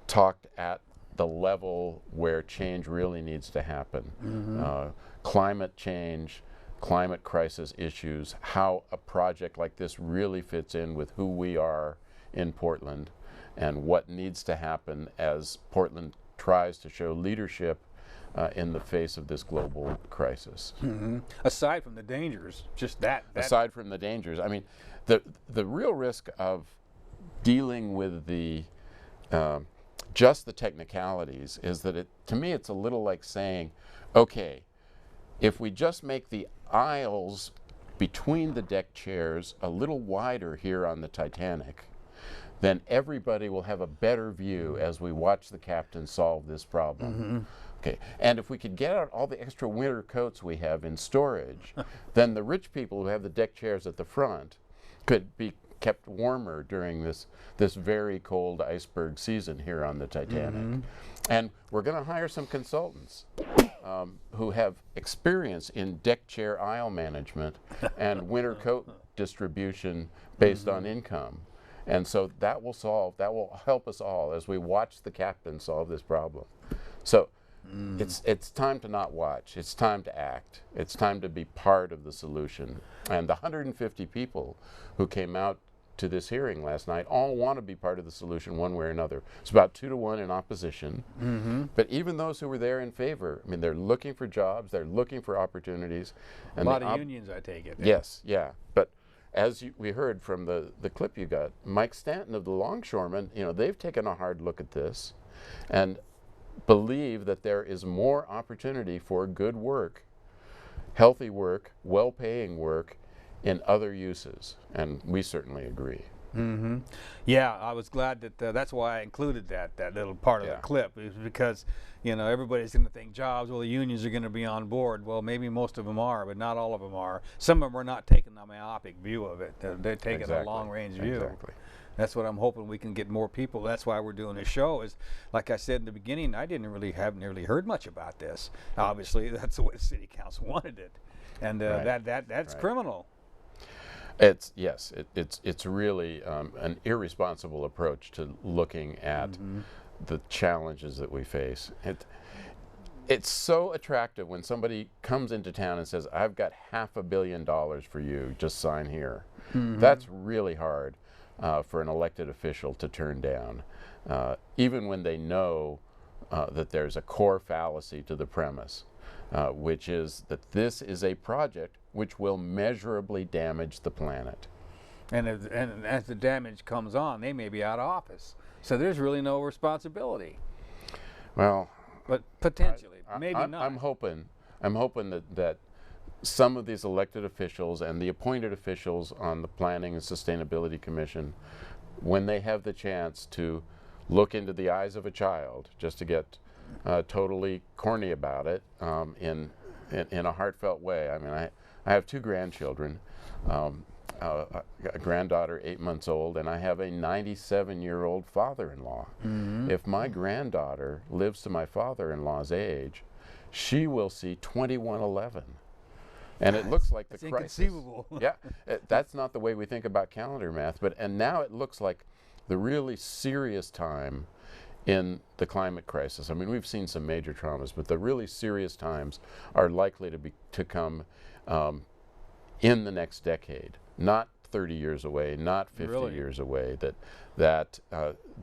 talked at the level where change really needs to happen. Climate change, climate crisis issues, how a project like this really fits in with who we are in Portland and what needs to happen as Portland tries to show leadership in the face of this global crisis. Aside from the dangers, just that. Aside from the dangers, I mean, the real risk of dealing with the just the technicalities is that to me it's a little like saying, okay, if we just make the aisles between the deck chairs a little wider here on the Titanic, then everybody will have a better view as we watch the captain solve this problem. Okay, and if we could get out all the extra winter coats we have in storage, then the rich people who have the deck chairs at the front could be kept warmer during this very cold iceberg season here on the Titanic. And we're going to hire some consultants who have experience in deck chair aisle management and winter coat distribution based on income. And so that will help us all as we watch the captain solve this problem. So it's time to not watch. It's time to act. It's time to be part of the solution. And the 150 people who came out to this hearing last night all want to be part of the solution one way or another. It's about 2-to-1 in opposition. But even those who were there in favor, I mean, they're looking for jobs, they're looking for opportunities. And a lot of unions, I take it. Yes, yeah. But as we heard from the clip you got, Mike Stanton of the Longshoremen, they've taken a hard look at this and believe that there is more opportunity for good work, healthy work, well-paying work in other uses, and we certainly agree. Yeah, I was glad that that's why I included that little part of the clip, is because everybody's going to think jobs. Well, the unions are going to be on board. Well, maybe most of them are, but not all of them are. Some of them are not taking a myopic view of it. They're taking a long-range view. Exactly. That's what I'm hoping we can get more people. That's why we're doing this show. Is like I said in the beginning, I haven't really heard much about this. Obviously, that's the way the city council wanted it, and that's criminal. It's really an irresponsible approach to looking at the challenges that we face. It's so attractive when somebody comes into town and says, "I've got $500 million for you. Just sign here." That's really hard for an elected official to turn down, even when they know that there's a core fallacy to the premise, which is that this is a project which will measurably damage the planet. And as the damage comes on, they may be out of office. So there's really no responsibility. Well, but potentially, maybe not. I'm hoping that some of these elected officials and the appointed officials on the Planning and Sustainability Commission, when they have the chance to look into the eyes of a child, just to get totally corny about it, in a heartfelt way. I mean, I have 2 grandchildren, a granddaughter 8 months old, and I have a 97-year-old father-in-law. If my granddaughter lives to my father-in-law's age, she will see 2111. And it looks like the crisis. Inconceivable. Yeah, that's not the way we think about calendar math, and now it looks like the really serious time in the climate crisis. I mean, we've seen some major traumas, but the really serious times are likely to come in the next decade, not 30 years away, not 50 years away. That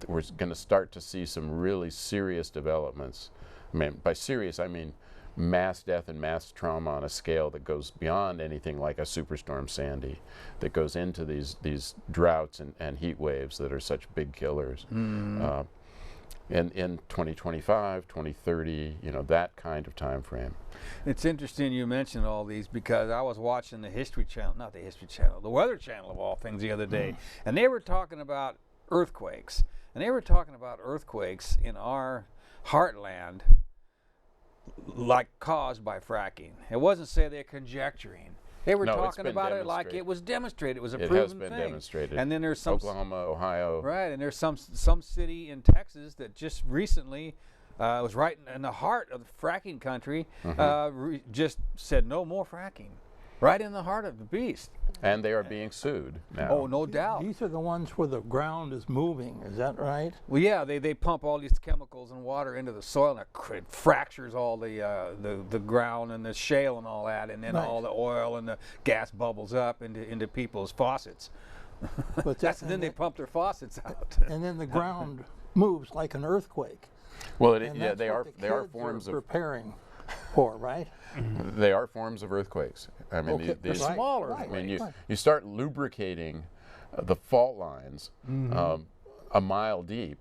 we're going to start to see some really serious developments. I mean, by serious, I mean mass death and mass trauma on a scale that goes beyond anything like a Superstorm Sandy, that goes into these droughts and heat waves that are such big killers. In 2025, 2030, that kind of time frame. It's interesting you mentioned all these, because I was watching the History Channel, not the History Channel, the Weather Channel of all things the other day, and they were talking about earthquakes. And they were talking about earthquakes in our heartland like caused by fracking. It wasn't say they're conjecturing. They were talking about it like it was demonstrated. It was a proven thing. It has been demonstrated. And then there's some Oklahoma, Ohio. Right, and there's some city in Texas that just recently it was right in the heart of the fracking country, just said no more fracking. Right in the heart of the beast. And they are being sued now. Oh, no doubt. These are the ones where the ground is moving, is that right? Well, yeah, they pump all these chemicals and water into the soil, and it fractures all the ground and the shale and all that, and then all the oil and the gas bubbles up into people's faucets. But then they pump their faucets out. And then the ground moves like an earthquake. Well, And that's they what are the forms kids of preparing for, right? they are forms of earthquakes. I mean, Okay, these right, smaller. right, I mean, right. you start lubricating the fault lines a mile deep,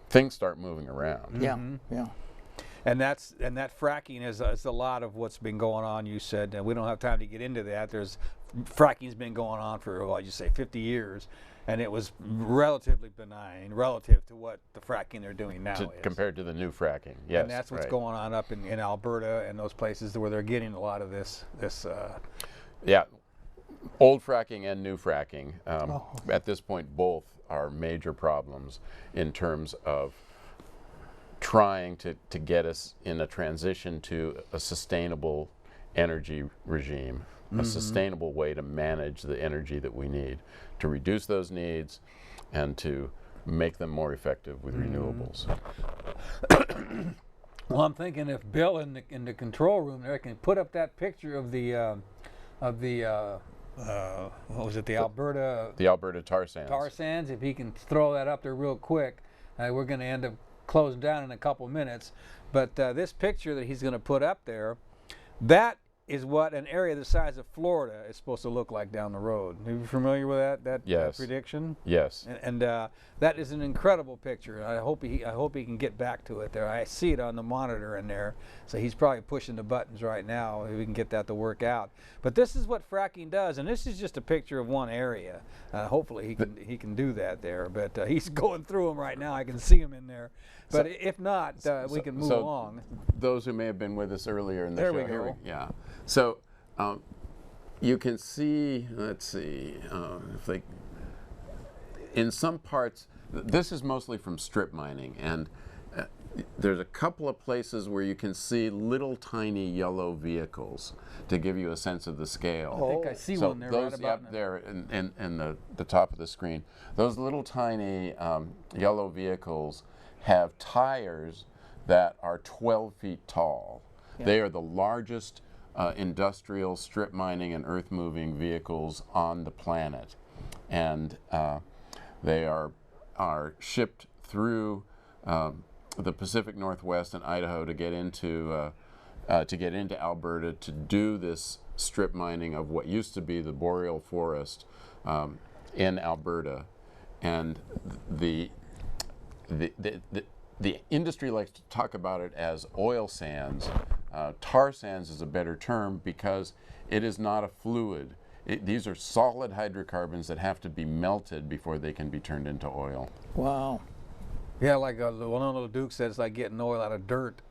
things start moving around. Yeah, yeah. And that fracking is a lot of what's been going on. You said we don't have time to get into that. Fracking's been going on for 50 years, and it was relatively benign relative to what the fracking they're doing now is. Compared to the new fracking, yes. And that's what's right. going on up in Alberta and those places where they're getting a lot of this. Yeah, old fracking and new fracking. At this point, both are major problems in terms of trying to get us in a transition to a sustainable energy regime, a sustainable way to manage the energy that we need, to reduce those needs and to make them more effective with renewables. Well, I'm thinking if Bill in the control room there can put up that picture of the what was it, the Alberta tar sands. tar sands, if he can throw that up there real quick, we're going to end up closing down in a couple minutes. But this picture that he's going to put up there, that is what an area the size of Florida is supposed to look like down the road. Are you familiar with that Yes. prediction? Yes. And that is an incredible picture. I hope he can get back to it there. I see it on the monitor in there, so he's probably pushing the buttons right now if we can get that to work out. But this is what fracking does, and this is just a picture of one area. Hopefully he can do that there, but he's going through them right now. I can see him in there. But if not, we can move along. Those who may have been with us earlier in the There show. we go. Yeah. So you can see, let's see, if they, in some parts, this is mostly from strip mining, and there's a couple of places where you can see little tiny yellow vehicles to give you a sense of the scale. I think I see one there those, right about yep, there in the top of the screen. Those little tiny yellow vehicles have tires that are 12 feet tall. Yeah. They are the largest industrial strip mining and earth moving vehicles on the planet, and they are shipped through the Pacific Northwest and Idaho to get into Alberta to do this strip mining of what used to be the boreal forest in Alberta, and the industry likes to talk about it as oil sands. Tar sands is a better term because it is not a fluid. These are solid hydrocarbons that have to be melted before they can be turned into oil. Wow. Yeah, like one of the Duke said, it's like getting oil out of dirt.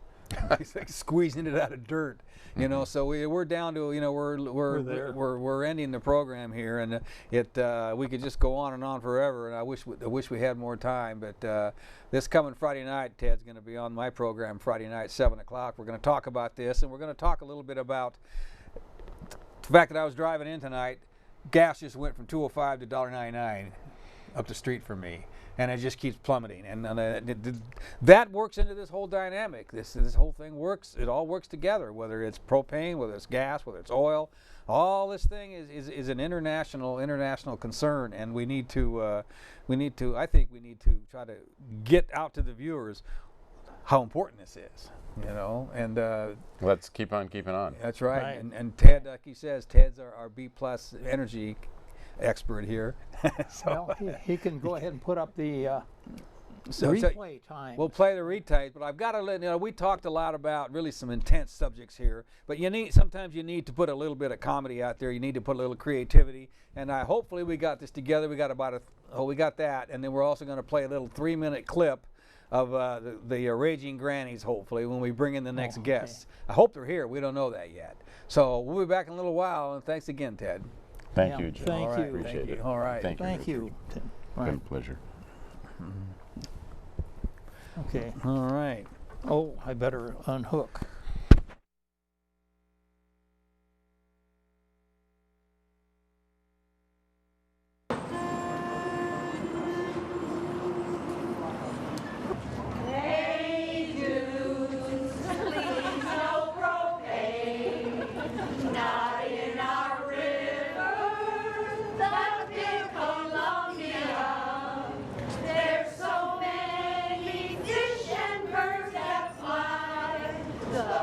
He's like squeezing it out of dirt, you know. So we're down to, we're ending the program here, and we could just go on and on forever. And I wish we had more time. But this coming Friday night, Ted's going to be on my program Friday night, 7 o'clock. We're going to talk about this, and we're going to talk a little bit about the fact that I was driving in tonight. Gas just went from $2.05 to $1.99 up the street for me. And it just keeps plummeting, and that works into this whole dynamic. This whole thing works. It all works together. Whether it's propane, whether it's gas, whether it's oil, all this thing is an international concern, and we need to. I think we need to try to get out to the viewers how important this is. You know, and let's keep on keeping on. That's right. And Ted, like he says, Ted's our B+ energy expert here. Well, he can go ahead and put up the replay time. We'll play the replays, but I've got to let we talked a lot about really some intense subjects here, but sometimes you need to put a little bit of comedy out there. You need to put a little creativity, and hopefully we got this together. We got we got that, and then we're also going to play a little 3-minute clip of the Raging Grannies, hopefully, when we bring in the next guests. I hope they're here. We don't know that yet. So we'll be back in a little while, and thanks again, Ted. Thank you, Jim. Thank you. Appreciate it. All right. Thank you. Been a pleasure. Okay. All right. Oh, I better unhook. The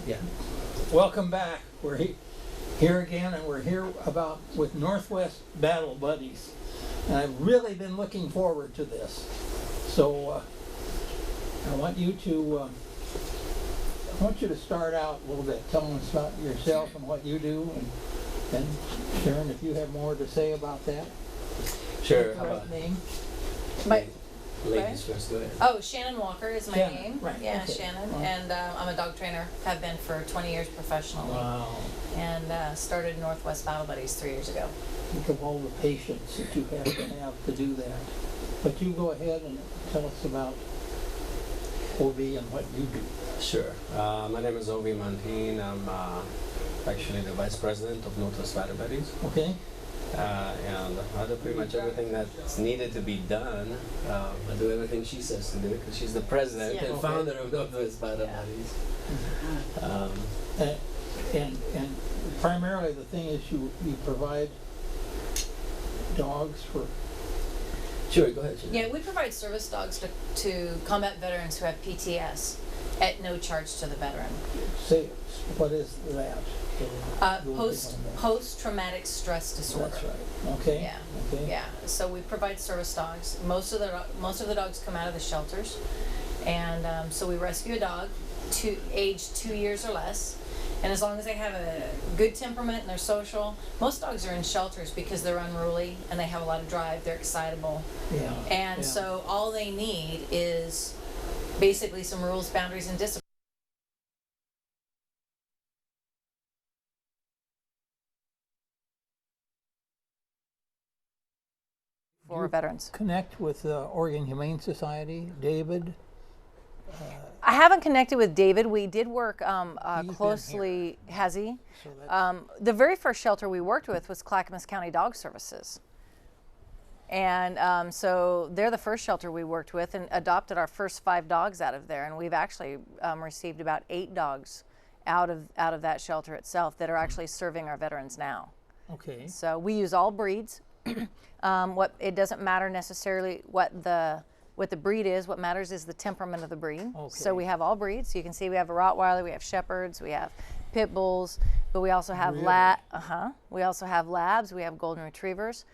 Yeah. Welcome back. We're here again, and we're here with Northwest Battle Buddies. And I've really been looking forward to this. So I want you to start out a little bit, telling us about yourself and what you do, and Sharon, if you have more to say about that. Sure. How about name? Ladies first, go ahead. Oh, Shannon Walker is my Shannon, name. right, Yeah, okay. Shannon. Wow. And I'm a dog trainer. Have been for 20 years professionally. Wow. And started Northwest Battle Buddies 3 years ago. Think of all the patience that you have to do that. But you go ahead and tell us about OV and what you do. Sure. My name is Ovi Montine. I'm actually the Vice President of Northwest Battle Buddies. Okay? And I do pretty much everything that's needed to be done. I do everything she says to do because she's the president and founder of Northwest Battle Buddies. And primarily the thing is you provide dogs for... Sure, go ahead. Shannon. Yeah, we provide service dogs to combat veterans who have PTS at no charge to the veteran. Say, what is that? Post-traumatic stress disorder. That's right. Okay. Yeah. Okay. Yeah. So we provide service dogs. Most of the dogs come out of the shelters, and so we rescue a dog to age 2 years or less. And as long as they have a good temperament and they're social, most dogs are in shelters because they're unruly and they have a lot of drive. They're excitable. Yeah. And so all they need is basically some rules, boundaries, and discipline. For veterans. Connect with Oregon Humane Society, David. I haven't connected with David. We did work He's closely. Has he? So that's, The very first shelter we worked with was Clackamas County Dog Services. And so they're the first shelter we worked with and adopted our first 5 dogs out of there. And we've actually received about 8 dogs out of that shelter itself that are actually serving our veterans now. okay. So we use all breeds. It doesn't matter necessarily what the breed is. What matters is the temperament of the breed. Okay. So we have all breeds. You can see we have a Rottweiler, we have Shepherds, we have Pit Bulls, but we also have we also have Labs, we have Golden Retrievers,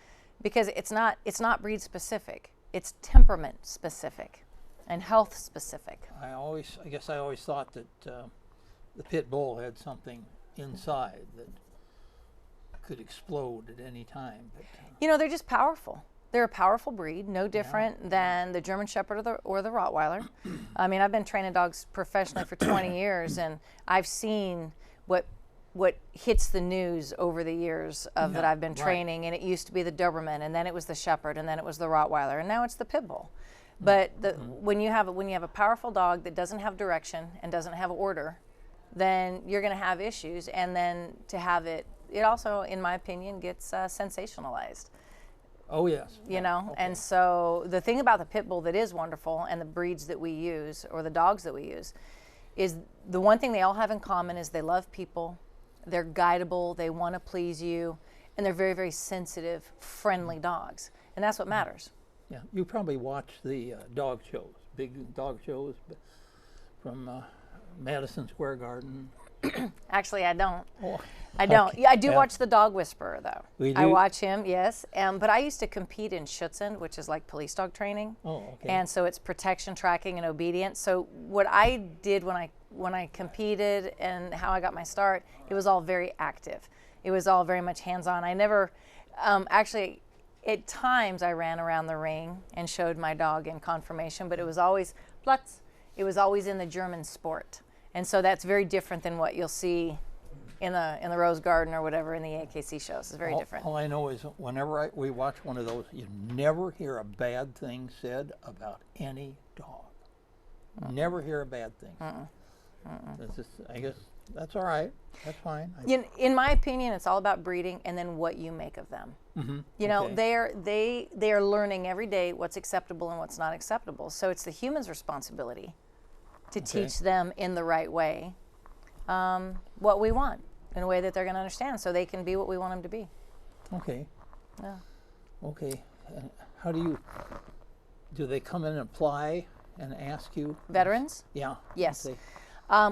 because it's not breed specific. It's temperament specific, and health specific. I guess I always thought that the Pit Bull had something inside that could explode at any time. But, You know, they're just powerful. They're a powerful breed, no different than the German Shepherd or the Rottweiler. I mean, I've been training dogs professionally for 20 years, and I've seen what hits the news over the years of that I've been training. And it used to be the Doberman, and then it was the Shepherd, and then it was the Rottweiler, and now it's the Pit Bull. But when you have a powerful dog that doesn't have direction and doesn't have order, then you're going to have issues. And then to have it also, in my opinion, gets sensationalized. oh yes. You know, and so the thing about the Pit Bull that is wonderful, and the breeds that we use, or the dogs that we use, is the one thing they all have in common is they love people, they're guidable, they want to please you, and they're very, very sensitive, friendly dogs. And that's what matters. Yeah, you probably watch the dog shows, big dog shows from Madison Square Garden. Actually, I don't. Oh, I don't. okay. Yeah, I do Yeah. watch the Dog Whisperer, though. We I do? watch him, yes. But I used to compete in Schutzhund, which is like police dog training. Oh, okay. And so it's protection, tracking, and obedience. So what I did when I competed and how I got my start, it was all very active. It was all very much hands-on. I never, actually, at times I ran around the ring and showed my dog in conformation, but it was always Platz. It was always in the German sport. And so that's very different than what you'll see in the Rose Garden or whatever in the AKC shows. It's very different. All I know is whenever we watch one of those, you never hear a bad thing said about any dog. Never hear a bad thing. That's just, I guess that's all right. That's fine. In my opinion, it's all about breeding and then what you make of them. You know, Okay. they are learning every day what's acceptable and what's not acceptable. So it's the human's responsibility to teach them in the right way what we want, in a way that they're going to understand, so they can be what we want them to be. Okay. Yeah. Okay. How do they come in and apply and ask you? Veterans? Yeah. Yes. Okay.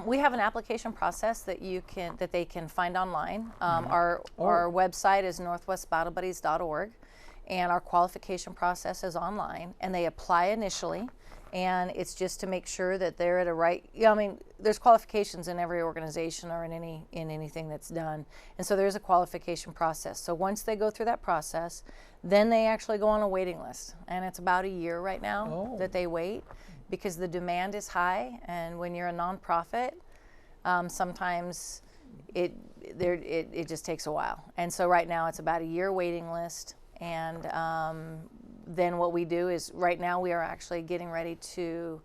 We have an application process that they can find online. Our website is northwestbattlebuddies.org, and our qualification process is online. And they apply initially, and it's just to make sure that they're at a right. I mean, there's qualifications in every organization or in anything that's done, and so there's a qualification process. So once they go through that process, then they actually go on a waiting list, and it's about a year right now that they wait, because the demand is high, and when you're a nonprofit, sometimes it just takes a while. And so right now it's about a year waiting list, and then what we do is right now we are actually getting ready to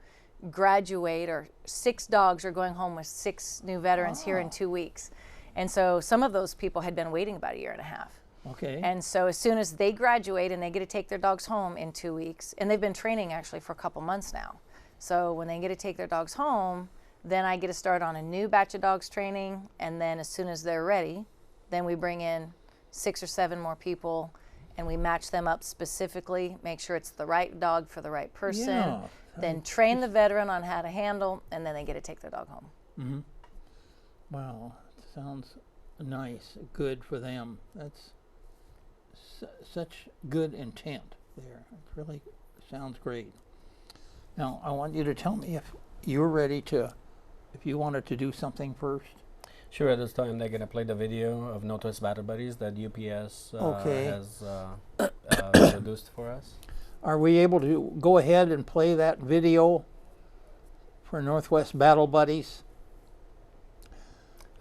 graduate, or 6 dogs are going home with 6 new veterans here in 2 weeks. And so some of those people had been waiting about a year and a half. Okay. And so as soon as they graduate and they get to take their dogs home in 2 weeks, and they've been training actually for a couple months now. So when they get to take their dogs home, then I get to start on a new batch of dogs training, and then as soon as they're ready, then we bring in 6 or 7 more people, and we match them up specifically, make sure it's the right dog for the right person, then train the veteran on how to handle, and then they get to take their dog home. Mm-hmm. Wow, sounds nice, good for them. That's such good intent there. It really sounds great. Now, I want you to tell me if you're ready to, if you wanted to do something first. Sure, at this time they're going to play the video of Northwest Battle Buddies that UPS has produced for us. Are we able to go ahead and play that video for Northwest Battle Buddies?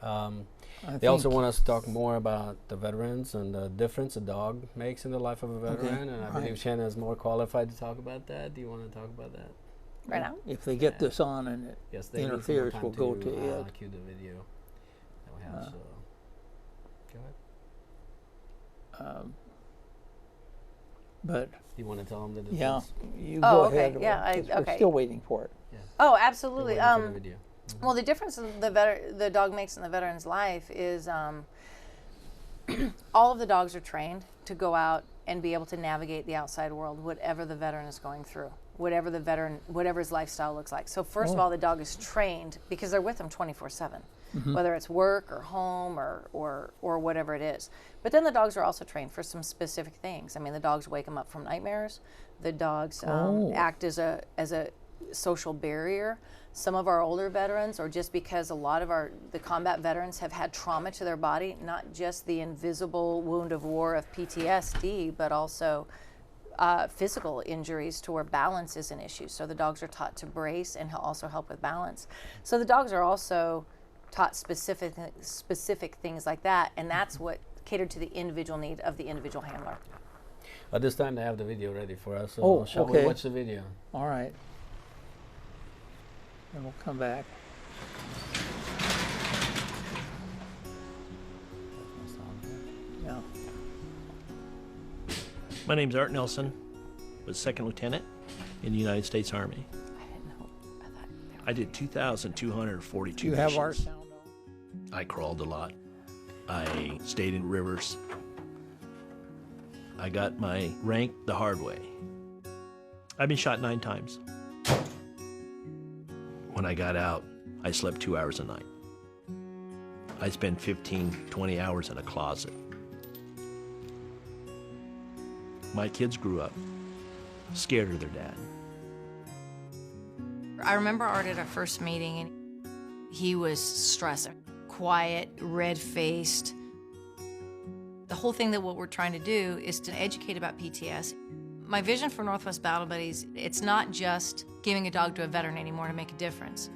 They also want us to talk more about the veterans and the difference a dog makes in the life of a veteran, and I believe Shanna is more qualified to talk about that. Do you want to talk about that? Right now? If they get this on and it interferes, we'll go to it. Cue the video that we have, so go ahead. But you want to tell them the difference? Yeah, you go ahead. Yeah, we're still waiting for it. Yeah. Oh, absolutely. For the video. Well, the difference the dog makes in the veteran's life is all of the dogs are trained to go out and be able to navigate the outside world, whatever the veteran is going through, whatever his lifestyle looks like. So first of all, the dog is trained because they're with them 24/7, whether it's work or home or whatever it is. But then the dogs are also trained for some specific things. I mean, the dogs wake them up from nightmares. The dogs act as a social barrier. Some of our older veterans, or just because a lot of the combat veterans have had trauma to their body, not just the invisible wound of war of PTSD, but also physical injuries to where balance is an issue. So the dogs are taught to brace and also help with balance. So the dogs are also taught specific things like that, and that's what catered to the individual need of the individual handler. At this time they have the video ready for us, so shall we watch the video? All right. And we'll come back. Yeah. My name's Art Nelson, was second lieutenant in the United States Army. I didn't know about that. I did 2,242 You have our missions. sound on? I crawled a lot. I stayed in rivers. I got my rank the hard way. I've been shot 9 times. When I got out, I slept 2 hours a night. I spent 15, 20 hours in a closet. My kids grew up scared of their dad. I remember Art at our first meeting, and he was stressed, quiet, red-faced. The whole thing that what we're trying to do is to educate about PTS. My vision for Northwest Battle Buddies, it's not just giving a dog to a veteran anymore to make a difference.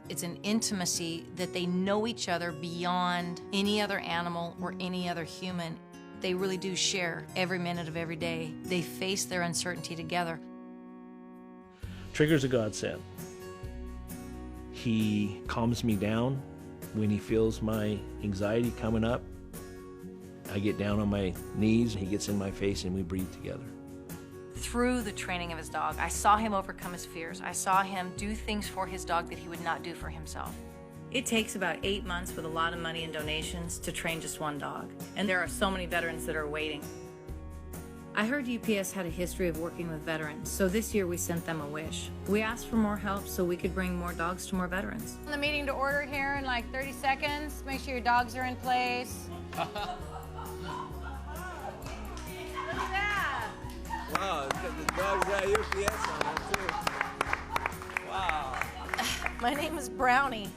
It's an intimacy that they know each other beyond any other animal or any other human. They really do share every minute of every day. They face their uncertainty together. Trigger's a godsend. He calms me down when he feels my anxiety coming up. I get down on my knees, he gets in my face, and we breathe together. Through the training of his dog, I saw him overcome his fears. I saw him do things for his dog that he would not do for himself. It takes about 8 months with a lot of money and donations to train just one dog. And there are so many veterans that are waiting. I heard UPS had a history of working with veterans, so this year we sent them a wish. We asked for more help so we could bring more dogs to more veterans. The meeting to order here in like 30 seconds. Make sure your dogs are in place. Look at that. Wow, the dogs got UPS on them too. Wow. My name is Brownie.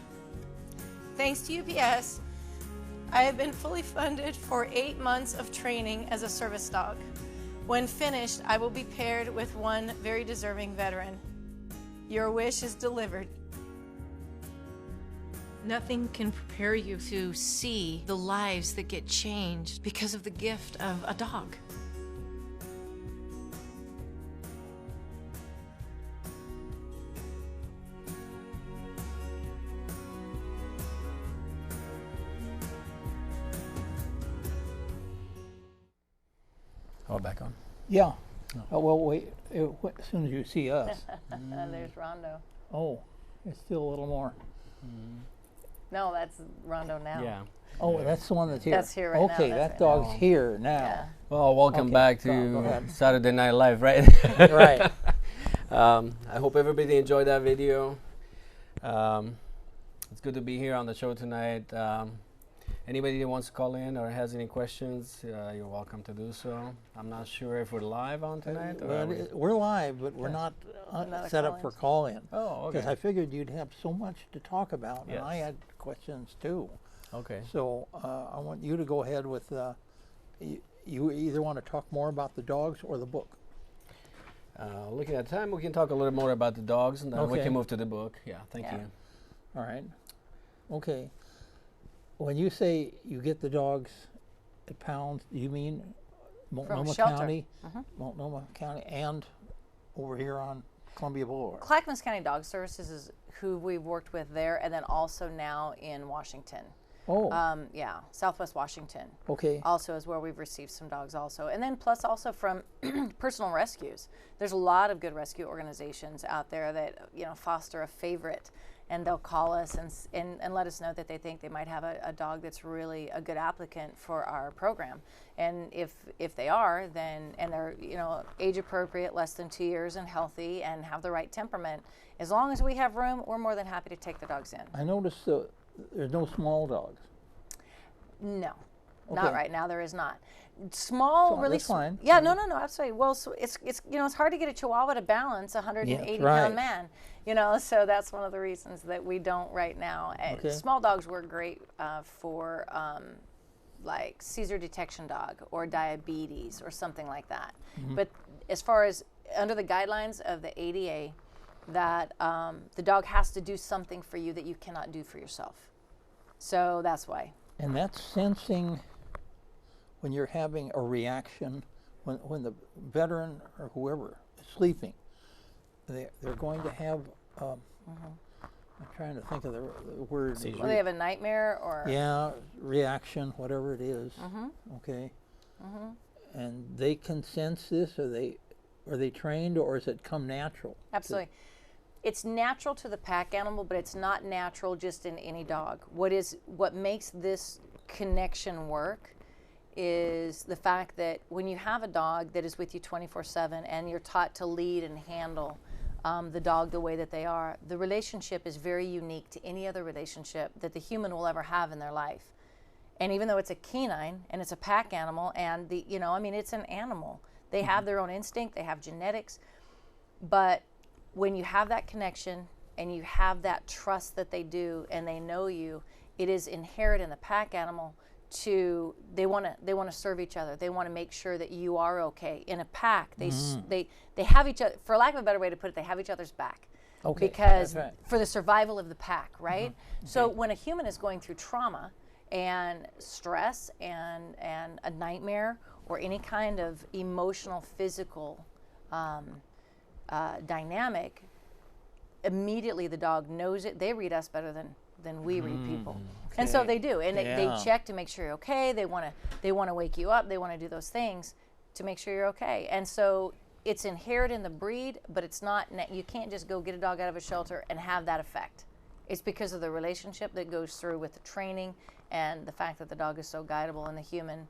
Thanks to UPS, I have been fully funded for 8 months of training as a service dog. When finished, I will be paired with one very deserving veteran. Your wish is delivered. Nothing can prepare you to see the lives that get changed because of the gift of a dog. Oh, back on. Yeah. Oh, well, wait. As soon as you see us. There's Rondo. Oh, it's still a little more. No, that's Rondo now. Yeah. Oh, that's the one that's here. That's here right now, Okay, that's that right dog's now. here now. Yeah. Well, welcome Okay, back go to ahead. Saturday Night Live, right? Right. I hope everybody enjoyed that video. It's good to be here on the show tonight. Anybody that wants to call in or has any questions, you're welcome to do so. I'm not sure if we're live on tonight. Or Well, are we? we're live, but we're not Not a set up for call-in. Oh, Because okay. I figured you'd have so much to talk about, and I Yes. had questions too. Okay. So I want you to go ahead with, you either want to talk more about the dogs or the book. Looking at time, we can talk a little more about the dogs, and then we Okay. can move to the book. Yeah, thank Yeah. you. All right. Okay. When you say you get the dogs at pounds, do you mean Multnomah shelter. County, Multnomah County, and over here on Columbia Boulevard? Clackamas County Dog Services is who we've worked with there, and then also now in Washington. Oh, Yeah, Southwest Washington. okay. Also is where we've received some dogs also. And then plus also from personal rescues. There's a lot of good rescue organizations out there that, foster a favorite, and they'll call us and let us know that they think they might have a dog that's really a good applicant for our program. And if they are, then, and they're, age appropriate, less than 2 years and healthy and have the right temperament, as long as we have room, we're more than happy to take the dogs in. I noticed there's no small dogs. No, Okay. not right now. There is not. Small, So really. that's fine. Yeah, no, absolutely. Well, so it's it's hard to get a Chihuahua to balance a 180-pound right. man. So that's one of the reasons that we don't right now. Okay. Small dogs work great for like seizure detection dog or diabetes or something like that. But as far as under the guidelines of the ADA, that the dog has to do something for you that you cannot do for yourself. So that's why. And that's sensing when you're having a reaction, when the veteran or whoever is sleeping, they're going to have, I'm trying to think of the word. Well, they have a nightmare or. Yeah, reaction, whatever it is. Okay. And they can sense this, are they trained, or is it come natural? Absolutely. It's natural to the pack animal, but it's not natural just in any dog. What makes this connection work is the fact that when you have a dog that is with you 24/7 and you're taught to lead and handle the dog the way that they are, the relationship is very unique to any other relationship that the human will ever have in their life. And even though it's a canine and it's a pack animal, and it's an animal. They have their own instinct, they have genetics, but when you have that connection and you have that trust that they do and they know you, it is inherent in the pack animal they want to serve each other. They want to make sure that you are okay. In a pack, they have each other, for lack of a better way to put it, they have each other's back. Okay, Because that's right. for the survival of the pack, right? So when a human is going through trauma and stress and a nightmare or any kind of emotional, physical dynamic, immediately the dog knows it. They read us better than we read people, and so they do. And they check to make sure you're okay. They want to wake you up. They want to do those things to make sure you're okay. And so it's inherent in the breed, but it's not. You can't just go get a dog out of a shelter and have that effect. It's because of the relationship that goes through with the training and the fact that the dog is so guidable and the human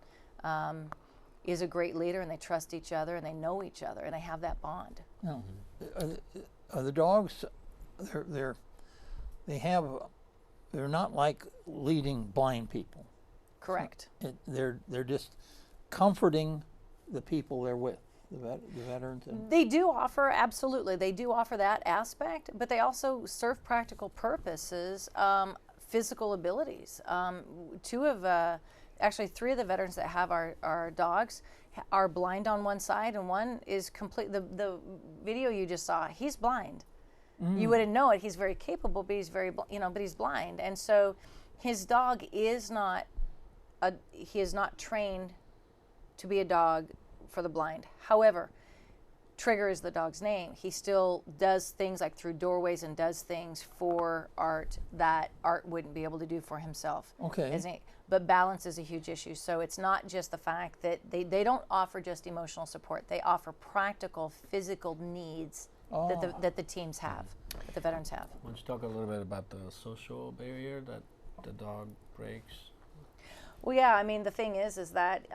is a great leader, and they trust each other, and they know each other, and they have that bond. No. Are the dogs, they're not like leading blind people. Correct. They're just comforting the people they're with, the veterans. They do offer, absolutely, they do offer that aspect, but they also serve practical purposes, physical abilities. Actually 3 of the veterans that have our dogs are blind on one side, and one is complete. The video you just saw, he's blind. You wouldn't know it. He's very capable, but he's but he's blind, and so his dog is not trained to be a dog for the blind. However, Trigger is the dog's name. He still does things like through doorways and does things for Art that Art wouldn't be able to do for himself. Okay. But balance is a huge issue. So it's not just the fact that they don't offer just emotional support. They offer practical physical needs that the teams have, that the veterans have. Why don't you talk a little bit about the social barrier that the dog breaks? Well, yeah. I mean, the thing is that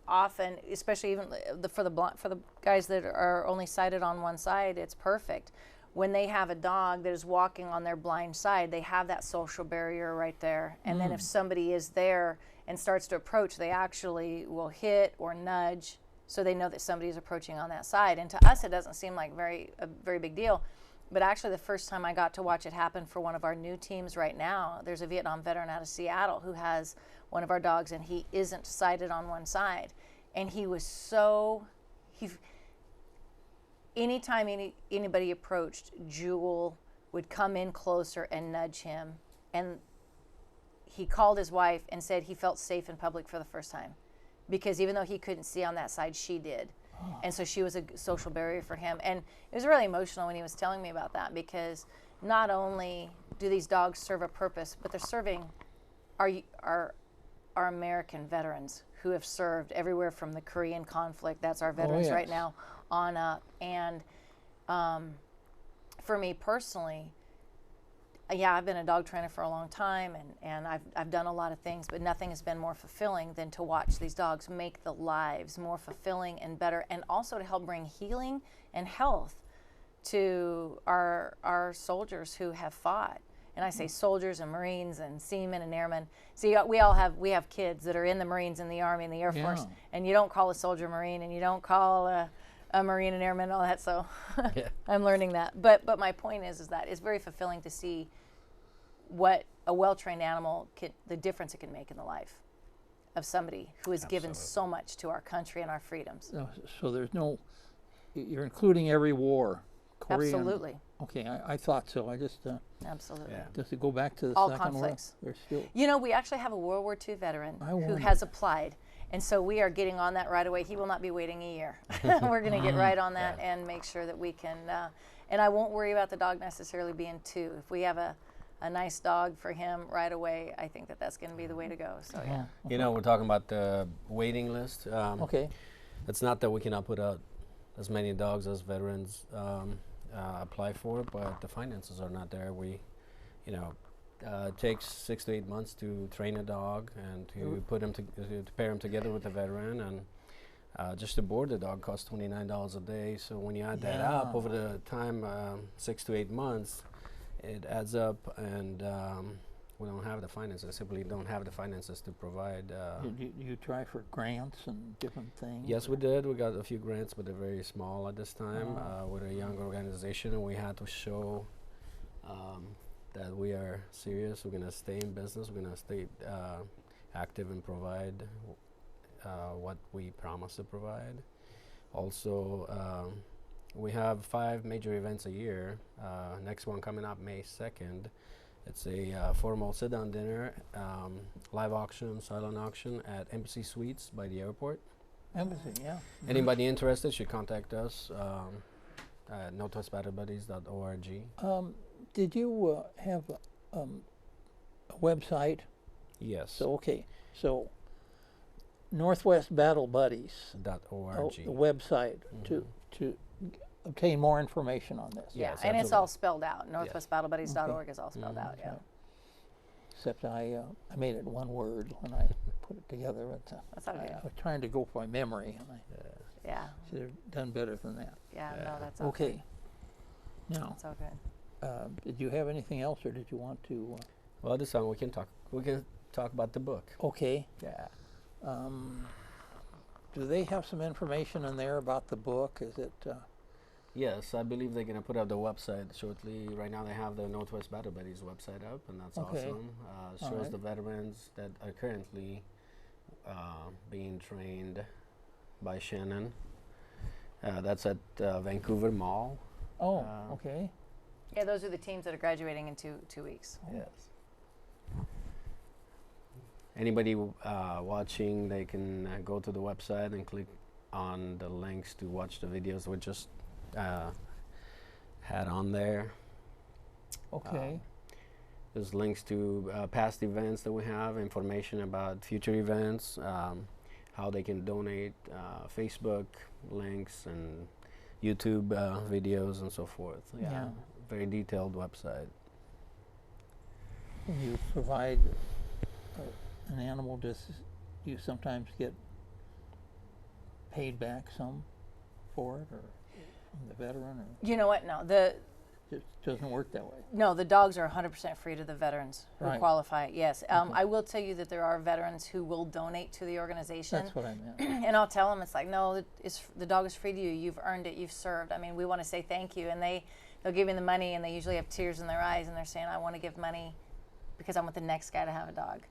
often, especially even for the guys that are only sighted on one side, it's perfect. When they have a dog that is walking on their blind side, they have that social barrier right there. And then if somebody is there and starts to approach, they actually will hit or nudge, so they know that somebody is approaching on that side. And to us, it doesn't seem like a very big deal. But actually, the first time I got to watch it happen for one of our new teams right now, there's a Vietnam veteran out of Seattle who has one of our dogs, and he isn't sighted on one side. And he was anytime anybody approached, Jewel would come in closer and nudge him. And he called his wife and said he felt safe in public for the first time, because even though he couldn't see on that side, she did. And so she was a social barrier for him. And it was really emotional when he was telling me about that, because not only do these dogs serve a purpose, but they're serving our American veterans who have served everywhere from the Korean conflict, that's our veterans right now, on up. And for me personally, I've been a dog trainer for a long time, and I've done a lot of things, but nothing has been more fulfilling than to watch these dogs make the lives more fulfilling and better, and also to help bring healing and health to our soldiers who have fought. And I say soldiers and Marines and seamen and airmen. See, we have kids that are in the Marines and the Army and the Air Force, and you don't call a soldier Marine, and you don't call a Marine and airman and all that. So I'm learning that. But my point is that it's very fulfilling to see what a well-trained animal the difference it can make in the life of somebody who has given so much to our country and our freedoms. So there's you're including every war. Korean. Absolutely. Okay, I thought so. I just absolutely. Does it go back to the all Second conflicts? World? There's still. We actually have a World War II veteran who has applied, and so we are getting on that right away. He will not be waiting a year. We're going to get right on that and make sure that we can. And I won't worry about the dog necessarily being 2. If we have a nice dog for him right away, I think that's going to be the way to go. So yeah. We're talking about the waiting list. Okay. It's not that we cannot put out as many dogs as veterans apply for, but the finances are not there. It takes 6 to 8 months to train a dog and to put him to pair him together with a veteran, and just to board the dog costs $29 a day. So when you add that up over the time, 6 to 8 months, it adds up, and we don't have the finances. Simply don't have the finances to provide. Did you try for grants and different things? Yes, we did. We got a few grants, but they're very small at this time. We're a young organization, and we had to show that we are serious. We're going to stay in business. We're going to stay active and provide what we promise to provide. Also, we have 5 major events a year. Next one coming up May 2nd. It's a formal sit-down dinner, live auction, silent auction at Embassy Suites by the airport. Embassy, yeah. Anybody interested should contact us at notoysbatterbuddies.org. Did you have a website? Yes. So Northwest Battle Buddies.org, the website to obtain more information on this. Yeah, and it's all spelled out. NorthwestBattleBuddies.org is all spelled out. Yeah. Except I made it one word when I put put it together, but That's all good. I was trying to go by memory, and I Yeah. should have done better than that. Yeah, no, that's all Okay. Now, That's all good. did you have anything else, or did you want to? Well, this time we can talk about the book. Okay. Yeah. Do they have some information in there about the book? Is it? Yes, I believe they're going to put up the website shortly. Right now they have the Northwest Battle Buddies website up, and that's Okay. awesome. Shows the veterans that are currently being trained by Shannon. That's at Vancouver Mall. Oh, okay. Yeah, those are the teams that are graduating in 2 weeks. Yes. Anybody watching, they can go to the website and click on the links to watch the videos we just had on there. Okay. There's links to past events that we have, information about future events, how they can donate, Facebook links, and YouTube videos, and so forth. Yeah. Very detailed website. When you provide an animal, do you sometimes get paid back some for it, or from the veteran, or You know what? No, it doesn't work that way? No, the dogs are 100% free to the veterans who Right. qualify. Yes, I will tell you that there are veterans who will donate to the organization. That's what I meant. And I'll tell them, it's like, no, the dog is free to you. You've earned it. You've served. I mean, we want to say thank you. And they'll give me the money, and they usually have tears in their eyes, and they're saying, I want to give money because I want the next guy to have a dog.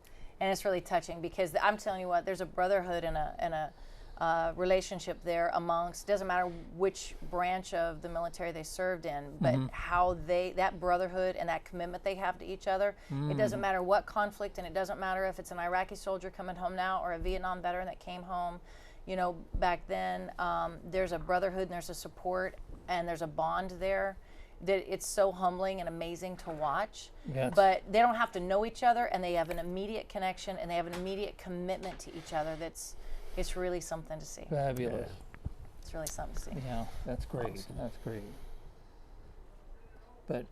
And it's really touching, because I'm telling you what, there's a brotherhood and a relationship there amongst, doesn't matter which branch of the military they served in, but how that brotherhood and that commitment they have to each other. It doesn't matter what conflict, and it doesn't matter if it's an Iraqi soldier coming home now or a Vietnam veteran that came home, back then. There's a brotherhood, and there's a support, and there's a bond there that it's so humbling and amazing to watch. Yes. But they don't have to know each other, and they have an immediate connection, and they have an immediate commitment to each other. It's really something to see. Fabulous. It's really something to see. Yeah, that's great. Awesome. That's great. But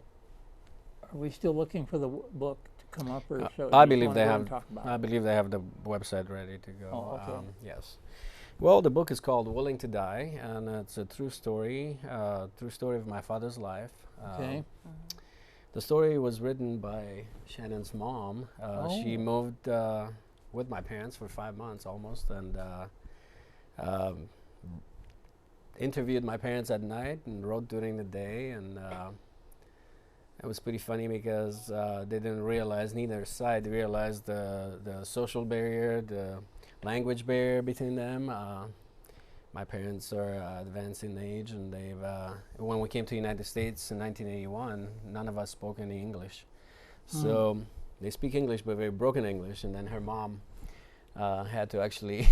are we still looking for the book to come up, or so? I you believe wanna they go have. and talk about I it? believe they have the website ready to go. Oh, okay. Yes. Well, the book is called "Willing to Die," and it's a true story of my father's life. Okay. The story was written by Shannon's mom. She moved with my parents for 5 months almost, and interviewed my parents at night and wrote during the day. And it was pretty funny because they didn't realize, neither side realized the social barrier, the language barrier between them. My parents are advanced in age, and they've when we came to the United States in 1981, none of us spoke any English. So they speak English, but very broken English, and then her mom had to actually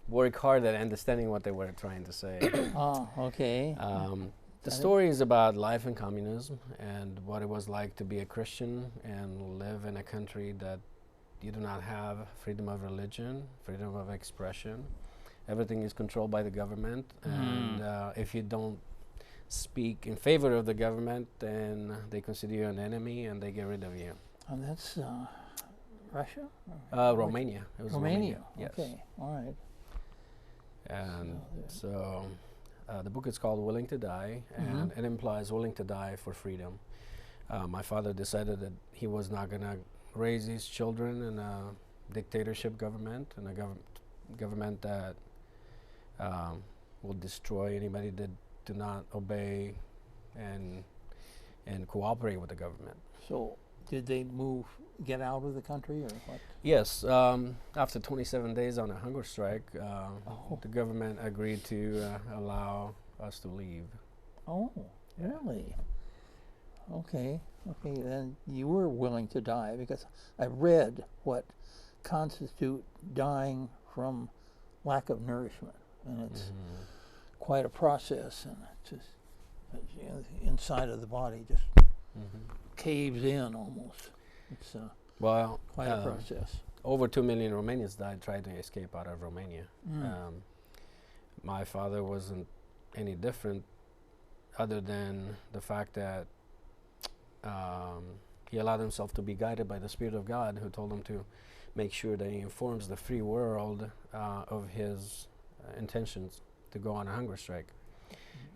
work hard at understanding what they were trying to say. Oh, okay. The story is about life in communism and what it was like to be a Christian and live in a country that you do not have freedom of religion, freedom of expression. Everything is controlled by the government, and if you don't speak in favor of the government, then they consider you an enemy and they get rid of you. And that's Russia? Romania. It was Romania. Yes. Okay. All right. And so the book is called Willing to Die, and it implies willing to die for freedom. My father decided that he was not going to raise his children in a dictatorship government, and a government that will destroy anybody that do not obey and cooperate with the government. So, did they get out of the country, or what? Yes. After 27 days on a hunger strike, the government agreed to allow us to leave. Oh, really? Okay. Okay, then you were willing to die, because I read what constitutes dying from lack of nourishment, and it's quite a process, and it's just the inside of the body just caves in almost. It's well, quite a process. Over 2 million Romanians died trying to escape out of Romania. My father wasn't any different, other than the fact that he allowed himself to be guided by the Spirit of God, who told him to make sure that he informs the free world of his intentions to go on a hunger strike.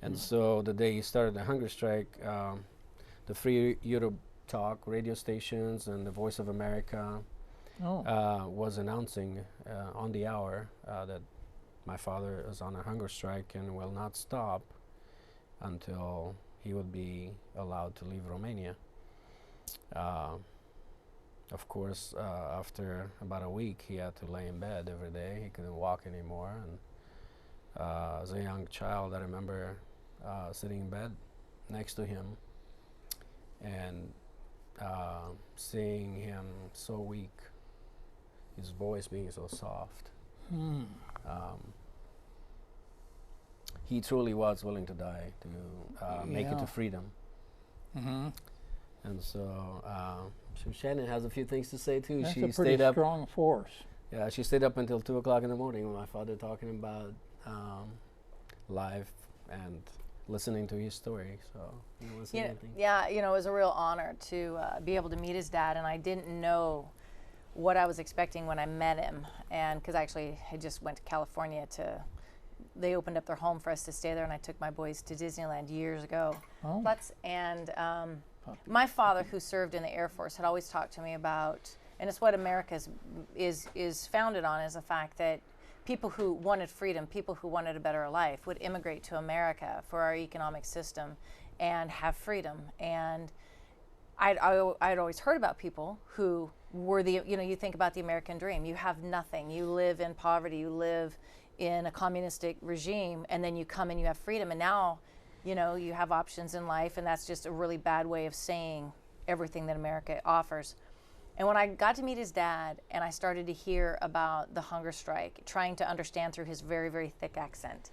And so the day he started the hunger strike, the Free Europe Talk radio stations and the Voice of America was announcing on the hour that my father is on a hunger strike and will not stop until he would be allowed to leave Romania. Of course, after about a week, he had to lay in bed every day. He couldn't walk anymore. And as a young child, I remember sitting in bed next to him and seeing him so weak, his voice being so soft. He truly was willing to die to make it to freedom. And so Shannon has a few things to say too. That's she a pretty stayed up. strong force. Yeah, she stayed up until 2 o'clock in the morning with my father talking about life and listening to his story. So you want to say anything? Yeah, you know, it was a real honor to be able to meet his dad, and I didn't know what I was expecting when I met him, and because I actually had just went to California to. They opened up their home for us to stay there, and I took my boys to Disneyland years ago. And my father, who served in the Air Force, had always talked to me about, and it's what America is founded on, is the fact that people who wanted freedom, people who wanted a better life, would immigrate to America for our economic system and have freedom. And I'd always heard about people who were you think about the American dream. You have nothing. You live in poverty. You live in a communistic regime, and then you come and you have freedom, and now you have options in life, and that's just a really bad way of saying everything that America offers. And when I got to meet his dad and I started to hear about the hunger strike, trying to understand through his very, very thick accent,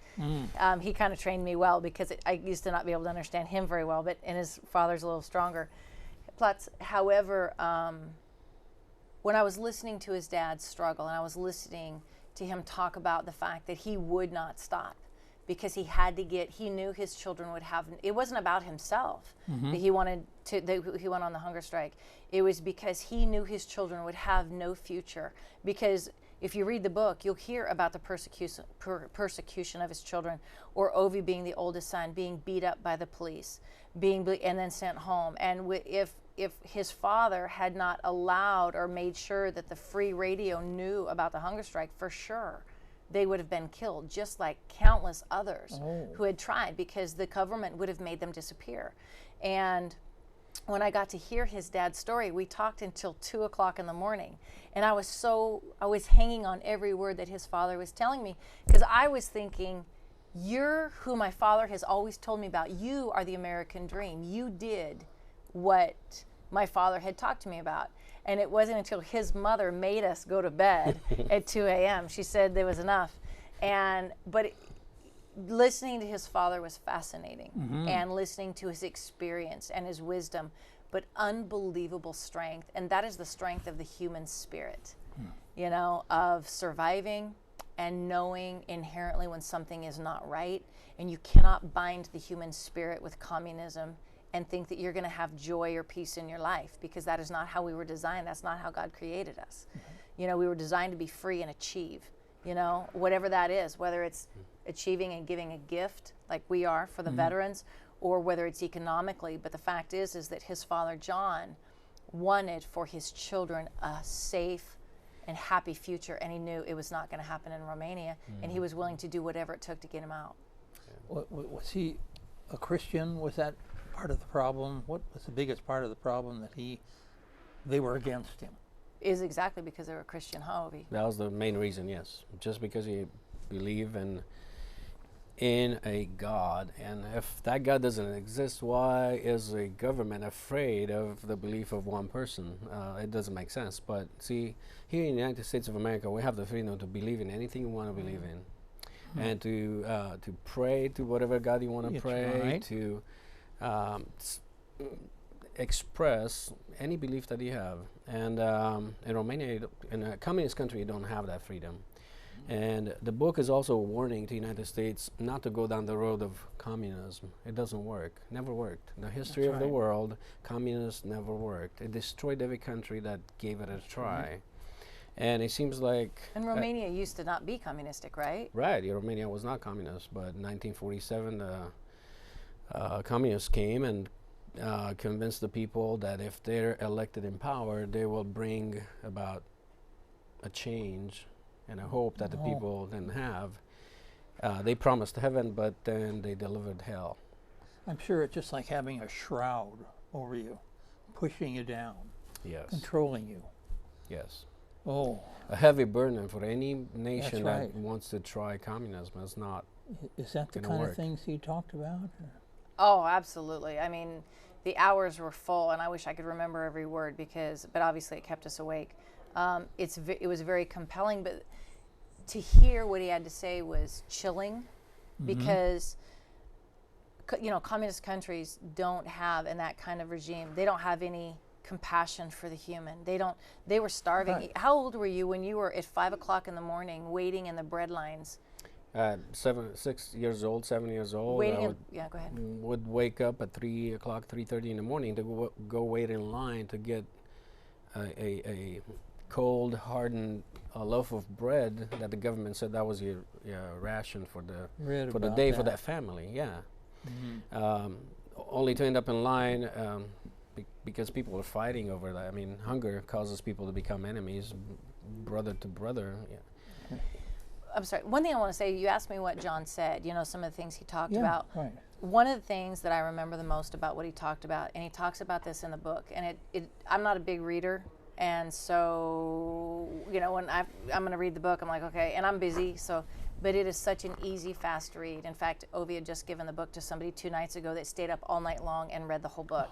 he kind of trained me well, because I used to not be able to understand him very well, and his father's a little stronger. However, when I was listening to his dad's struggle, and I was listening to him talk about the fact that he would not stop because he knew his children would have, it wasn't about himself that he wanted to, that he went on the hunger strike. It was because he knew his children would have no future. Because if you read the book, you'll hear about the persecution of his children, or Ovi being the oldest son, being beat up by the police, and then sent home. And if his father had not allowed or made sure that the free radio knew about the hunger strike, for sure, they would have been killed, just like countless others who had tried, because the government would have made them disappear. And when I got to hear his dad's story, we talked until 2 o'clock in the morning. And I was hanging on every word that his father was telling me, because I was thinking, you're who my father has always told me about. You are the American dream. You did what my father had talked to me about. And it wasn't until his mother made us go to bed at 2 a.m. She said there was enough. But listening to his father was fascinating, and listening to his experience and his wisdom, but unbelievable strength. And that is the strength of the human spirit, of surviving and knowing inherently when something is not right. And you cannot bind the human spirit with communism and think that you're going to have joy or peace in your life, because that is not how we were designed. That's not how God created us. We were designed to be free and achieve, whatever that is, whether it's achieving and giving a gift like we are for the veterans, or whether it's economically. But the fact is that his father, John, wanted for his children a safe and happy future, and he knew it was not going to happen in Romania, and he was willing to do whatever it took to get him out. Was he a Christian? Was that part of the problem? What was the biggest part of the problem, that they were against him? Is exactly because they were Christian, Ovi. That was the main reason, yes. Just because he believed in a God. And if that God doesn't exist, why is a government afraid of the belief of one person? It doesn't make sense. But see, here in the United States of America, we have the freedom to believe in anything you want to believe in, and to pray to whatever God you want to pray, to express any belief that you have. And in Romania, in a communist country, you don't have that freedom. And the book is also a warning to the United States not to go down the road of communism. It doesn't work. Never worked. In the history of the world, communism never worked. It destroyed every country that gave it a try. And it seems like... And Romania used to not be communistic, right? Right, Romania was not communist, but in 1947, communists came and convinced the people that if they're elected in power, they will bring about a change and a hope that the people didn't have. They promised heaven, but then they delivered hell. I'm sure it's just like having a shroud over you, pushing you down, yes, controlling you. Yes. Oh. A heavy burden for any nation right. that wants to try communism. It's not. Is that the kind of things he talked about? Or? Oh, absolutely. I mean, the hours were full, and I wish I could remember every word but obviously it kept us awake. It was very compelling, but to hear what he had to say was chilling, because communist countries don't have, in that kind of regime, they don't have any compassion for the human. They were starving. Right. How old were you when you were at 5 o'clock in the morning waiting in the bread lines? 7 years old. Waiting yeah, go ahead. Would wake up at 3 o'clock, 3:30 in the morning to go wait in line to get a cold, hardened loaf of bread that the government said that was your ration for the day for that family. Yeah. Only to end up in line because people were fighting over that. I mean, hunger causes people to become enemies, brother to brother. Yeah. I'm sorry. One thing I want to say, you asked me what John said, some of the things he talked about. Right. One of the things that I remember the most about what he talked about, and he talks about this in the book, and I'm not a big reader, and so, when I'm going to read the book, I'm like, okay, and I'm busy, but it is such an easy, fast read. In fact, Ovi had just given the book to somebody 2 nights ago that stayed up all night long and read the whole book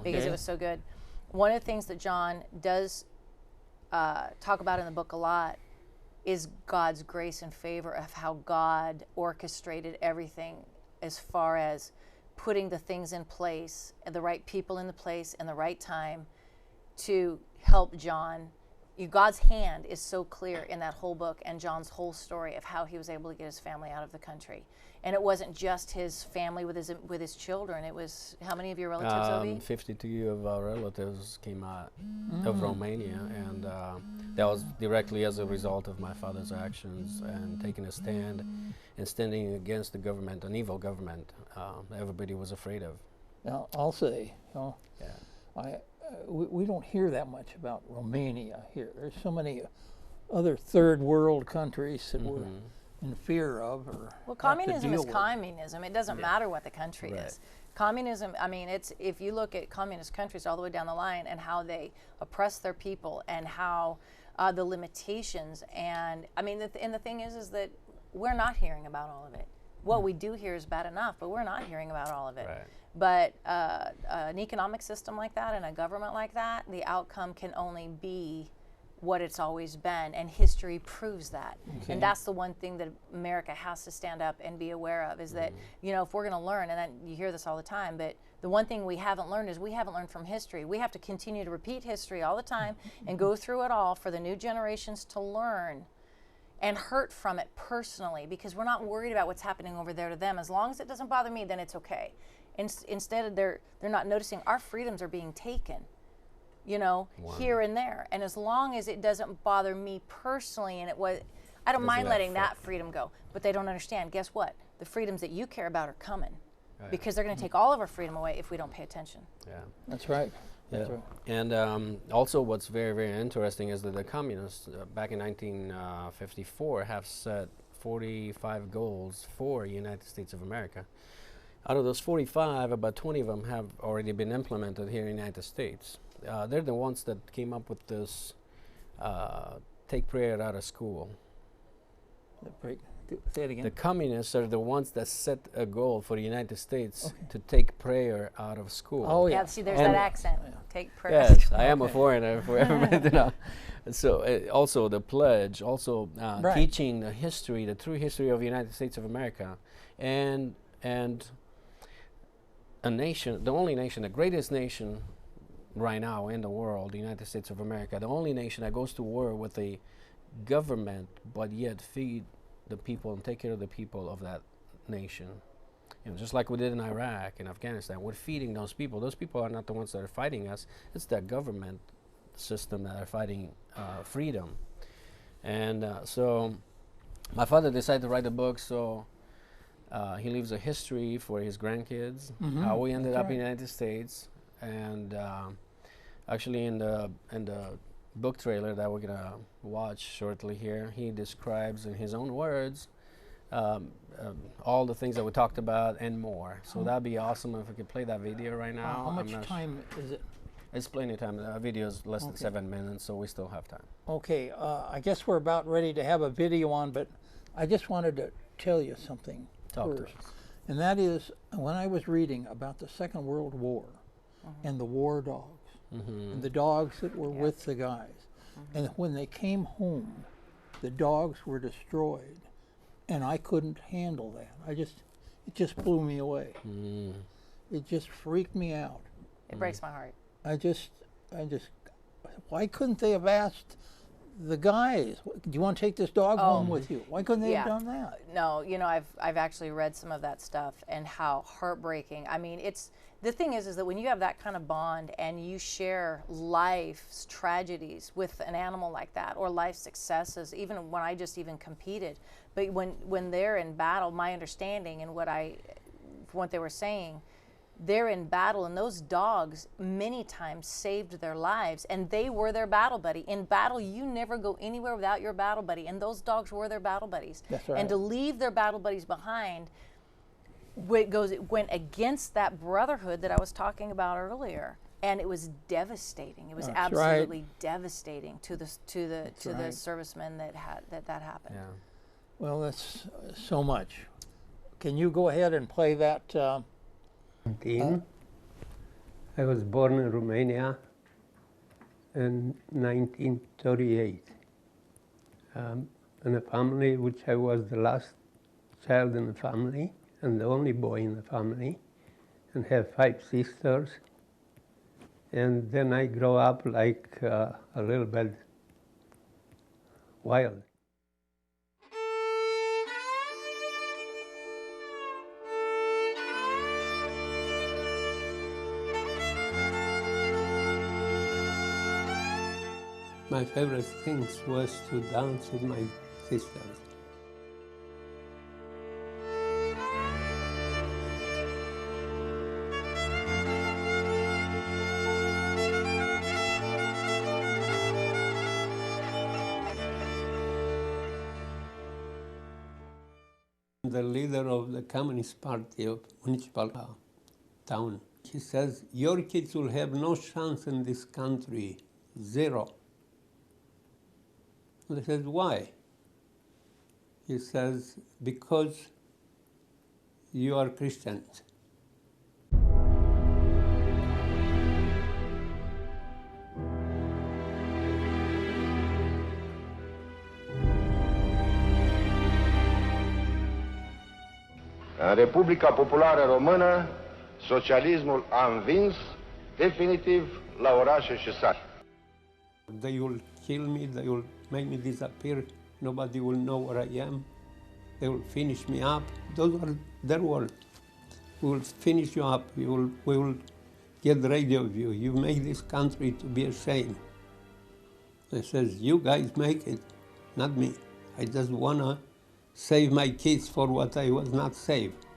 because it was so good. One of the things that John does talk about in the book a lot is God's grace and favor of how God orchestrated everything as far as putting the things in place, and the right people in the place and the right time to help John. God's hand is so clear in that whole book and John's whole story of how he was able to get his family out of the country. And it wasn't just his family with his children. It was, how many of your relatives, Ovi? 52 of our relatives came out of Romania, and that was directly as a result of my father's actions and taking a stand and standing against the government, an evil government everybody was afraid of. Now, I'll say, we don't hear that much about Romania here. There's so many other third world countries that we're in fear of. Well, communism is communism. It doesn't matter what the country is. Communism, I mean, if you look at communist countries all the way down the line and how they oppress their people and how the limitations, and I mean, the thing is that we're not hearing about all of it. What we do hear is bad enough, but we're not hearing about all of it. Right. But an economic system like that and a government like that, the outcome can only be what it's always been, and history proves that. Okay. And that's the one thing that America has to stand up and be aware of, is that, if we're going to learn, and then you hear this all the time, but the one thing we haven't learned is we haven't learned from history. We have to continue to repeat history all the time and go through it all for the new generations to learn and hurt from it personally, because we're not worried about what's happening over there to them. As long as it doesn't bother me, then it's okay. Instead, they're not noticing our freedoms are being taken, here and there. And as long as it doesn't bother me personally, and I don't mind letting that freedom go. But they don't understand. Guess what? The freedoms that you care about are coming, because they're going to take all of our freedom away if we don't pay attention. Yeah, that's right. Yeah. And also what's very, very interesting is that the communists back in 1954 have set 45 goals for the United States of America. Out of those 45, about 20 of them have already been implemented here in the United States. They're the ones that came up with this take prayer out of school. Say it again. The communists are the ones that set a goal for the United States to take prayer out of school. Oh, yeah. See, there's that accent. Take prayer. Yes, I am a foreigner for everybody. So also the pledge, also teaching the history, the true history of the United States of America, and a nation, the only nation, the greatest nation right now in the world, the United States of America, the only nation that goes to war with a government but yet feed the people and take care of the people of that nation. Just like we did in Iraq and Afghanistan, we're feeding those people. Those people are not the ones that are fighting us. It's that government system that are fighting freedom. And so my father decided to write a book, so he leaves a history for his grandkids, how we ended up in the United States, and actually in the book trailer that we're gonna watch shortly here, he describes in his own words all the things that we talked about and more. So that'd be awesome if we could play that video right now. How much time is it? It's plenty of time. The video is less than 7 minutes, so we still have time. Okay, I guess we're about ready to have a video on, but I just wanted to tell you something first. And that is, when I was reading about the Second World War and the war dogs, and the dogs that were with the guys, and when they came home, the dogs were destroyed, and I couldn't handle that. It just blew me away. It just freaked me out. It breaks my heart. Why couldn't they have asked the guys, do you want to take this dog home with you? Why couldn't they have done that? No, you know, I've actually read some of that stuff and how heartbreaking. I mean, the thing is that when you have that kind of bond and you share life's tragedies with an animal like that, or life successes, even when I just even competed, but when they're in battle, my understanding and what they were saying, they're in battle, and those dogs many times saved their lives, and they were their battle buddy. In battle, you never go anywhere without your battle buddy, and those dogs were their battle buddies. That's right. And to leave their battle buddies behind, it went against that brotherhood that I was talking about earlier, and it was devastating. It was absolutely devastating to the servicemen that happened. Yeah. Well, that's so much. Can you go ahead and play that? I was born in Romania in 1938 in a family which I was the last child in the family and the only boy in the family, and have 5 sisters. And then I grow up like a little bit wild. My favorite things was to dance with my sisters. The leader of the Communist Party of municipal town, he says, your kids will have no chance in this country, 0. I said, why? He says, because you are Christians. În Republica Populară Română, socialismul a învins definitiv la orașe și sate. They will kill me, they will make me disappear, nobody will know where I am, they will finish me up. Those are their words. We will finish you up, we will get rid of you. You make this country to be ashamed. He says, you guys make it, not me. I just wanna save my kids for what I was not saved.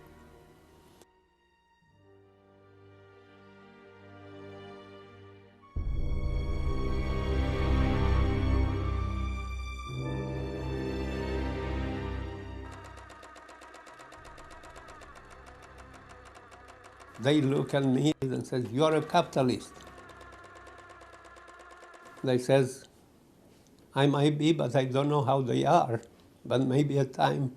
They look at me and says, you're a capitalist. They says, I might be, but I don't know how they are. But maybe a time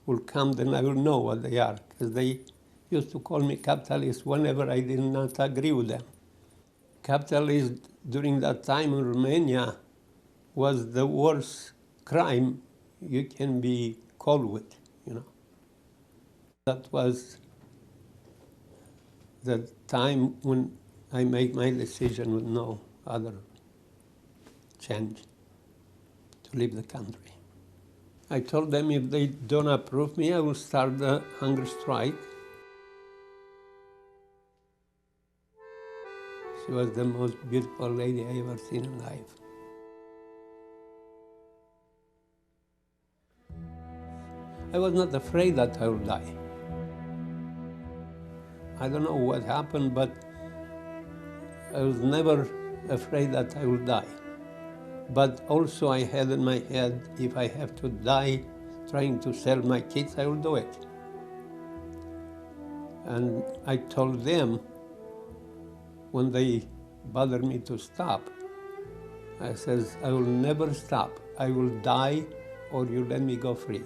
will come, then I will know what they are. Because they used to call me capitalist whenever I did not agree with them. Capitalism during that time in Romania was the worst crime you can be called with, you know. That was the time when I make my decision with no other change to leave the country. I told them if they don't approve me, I will start the hunger strike. She was the most beautiful lady I ever seen in life. I was not afraid that I would die. I don't know what happened, but I was never afraid that I would die. But also I had in my head, if I have to die trying to sell my kids, I will do it. And I told them, when they bothered me to stop, I says, I will never stop. I will die or you let me go free.